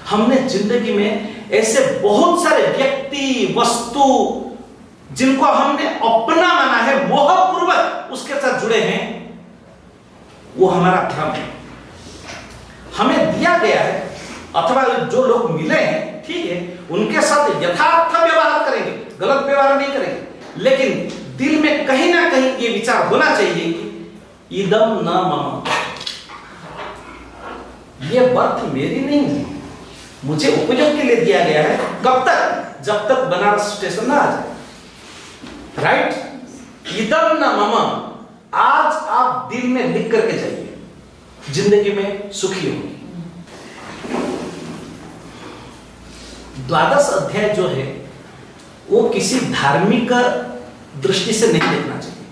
हमने जिंदगी में ऐसे बहुत सारे व्यक्ति, वस्तु जिनको हमने अपना माना है, मोहपूर्वक उसके साथ जुड़े हैं, वो हमारा भ्रम है। हमें दिया गया है अथवा जो लोग मिले हैं, ठीक है, उनके साथ यथार्थ व्यवहार करेंगे, गलत व्यवहार नहीं करेंगे, लेकिन दिल में कहीं ना कहीं ये विचार होना चाहिए कि इदम न मम, ये बर्थ मेरी नहीं है, मुझे उपयोग के लिए दिया गया है। कब तक? जब तक बनारस स्टेशन ना आ जाए। राइट? इदम न मम, आज आप दिल में लिख करके जाइए, जिंदगी में सुखी होंगे। द्वादश अध्याय जो है वो किसी धार्मिक दृष्टि से नहीं देखना चाहिए।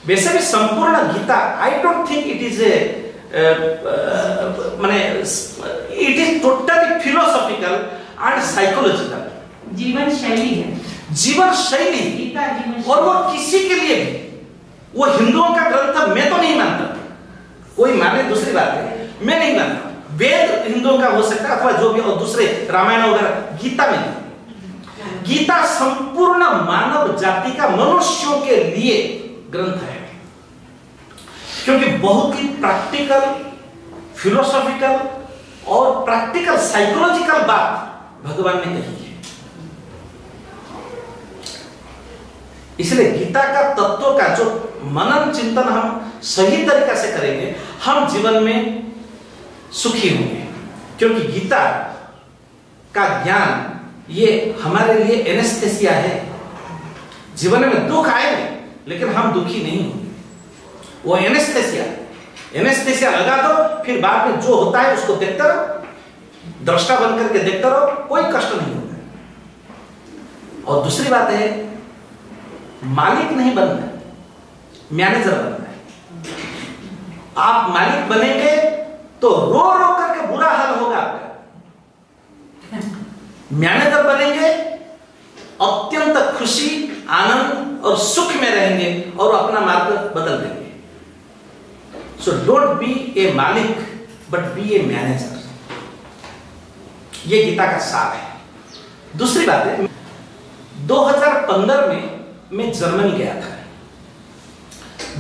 वैसे भी संपूर्ण Gita, I don't think it is माने it is totally philosophical and psychological. जीवन शैली है, जीवन शैली गीता जीवन और वो किसी के लिए भी, वो हिंदुओं का ग्रंथ मैं तो नहीं मानता, कोई माने दूसरी बात है, मैं नहीं मानता। वेद हिंदुओं का हो सकता है अथवा जो भी और दूसरे रामायण वगैरह, गीता में नहीं। गीता संपूर्ण मानव जाति का, मनुष्यों के लिए ग्रंथ है, क्योंकि बहुत ही प्रैक्टिकल, फिलोसॉफिकल और प्रैक्टिकल साइकोलॉजिकल बात भगवान ने कही है। इसलिए गीता का तत्व का जो मनन चिंतन हम सही तरीका से करेंगे, हम जीवन में सुखी होंगे, क्योंकि गीता का ज्ञान ये हमारे लिए एनेस्थेसिया है। जीवन में दुख आएंगे लेकिन हम दुखी नहीं होंगे, वो एनेस्थेसिया लगा दो, फिर बाद में जो होता है उसको देखते रहो, दृष्टा बन करके देखते रहो, कोई कष्ट नहीं होता। और दूसरी बात है, मालिक नहीं बनना है, मैनेजर बनना है। आप मालिक बनेंगे तो रो रो करके बुरा हाल होगा आपका। मैनेजर बनेंगे, अत्यंत खुशी, आनंद और सुख में रहेंगे और अपना मार्ग बदल देंगे। सो डोंट बी ए मालिक बट बी ए मैनेजर। यह गीता का सार है। दूसरी बात है, 2015 में मैं जर्मनी गया था।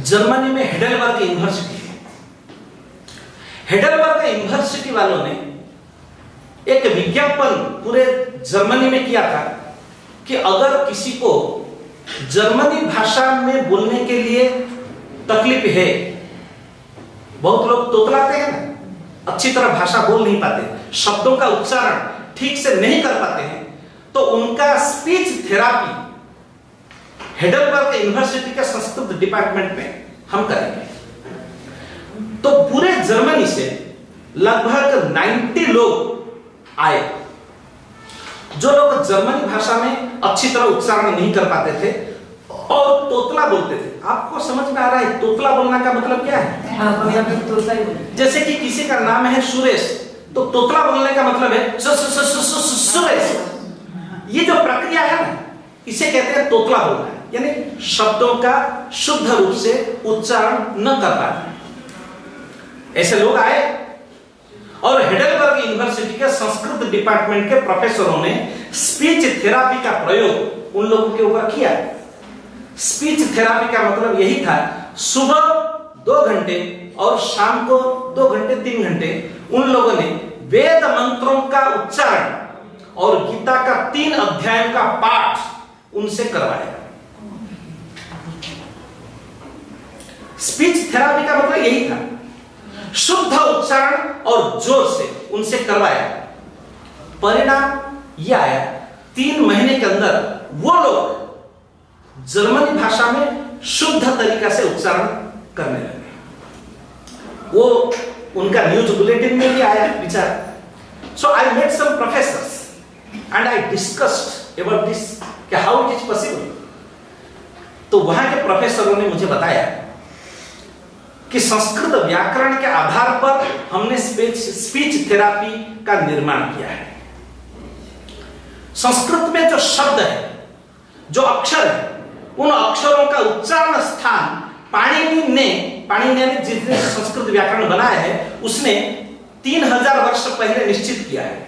जर्मनी में हेडेलबर्ग यूनिवर्सिटी, हेडेलबर्ग यूनिवर्सिटी वालों ने एक विज्ञापन पूरे जर्मनी में किया था कि अगर किसी को जर्मनी भाषा में बोलने के लिए तकलीफ है, बहुत लोग तोतलाते हैं ना, अच्छी तरह भाषा बोल नहीं पाते, शब्दों का उच्चारण ठीक से नहीं कर पाते हैं, तो उनका स्पीच थेरापी हेडेलबर्ग यूनिवर्सिटी के संस्कृत डिपार्टमेंट में हम करेंगे। तो पूरे जर्मनी से लगभग 90 लोग आए, जो लोग जर्मनी भाषा में अच्छी तरह उच्चारण नहीं कर पाते थे और तोतला बोलते थे। आपको समझ में आ रहा है तोतला बोलना का मतलब क्या है? जैसे कि किसी का नाम है सुरेश, तो तोतला बोलने का मतलब है सुरेश। ये जो प्रक्रिया है ना, इसे कहते हैं तोतला बोलना, यानी शब्दों का शुद्ध रूप से उच्चारण न कर पाना। ऐसे लोग आए और हेडेलबर्ग यूनिवर्सिटी के संस्कृत डिपार्टमेंट के प्रोफेसरों ने स्पीच थेरापी का प्रयोग उन लोगों के ऊपर किया। स्पीच थेरापी का मतलब यही था, सुबह 2 घंटे और शाम को 2 घंटे 3 घंटे उन लोगों ने वेद मंत्रों का उच्चारण और गीता का 3 अध्यायों का पाठ उनसे करवाया। स्पीच थेरापी का मतलब यही था, शुद्ध उच्चारण और जोर से उनसे करवाया। परिणाम यह आया, 3 महीने के अंदर वो लोग जर्मनी भाषा में शुद्ध तरीका से उच्चारण करने लगे। वो उनका न्यूज बुलेटिन में भी आया विचार। So I met some professors and I discussed about this कि हाउ इट इज पॉसिबल। तो वहां के प्रोफेसरों ने मुझे बताया कि संस्कृत व्याकरण के आधार पर हमने स्पीच थेरापी का निर्माण किया है। संस्कृत में जो शब्द है, जो अक्षर है, उन अक्षरों का उच्चारण स्थान पाणिनि ने जिसने संस्कृत व्याकरण बनाया है, उसने 3000 वर्ष पहले निश्चित किया है।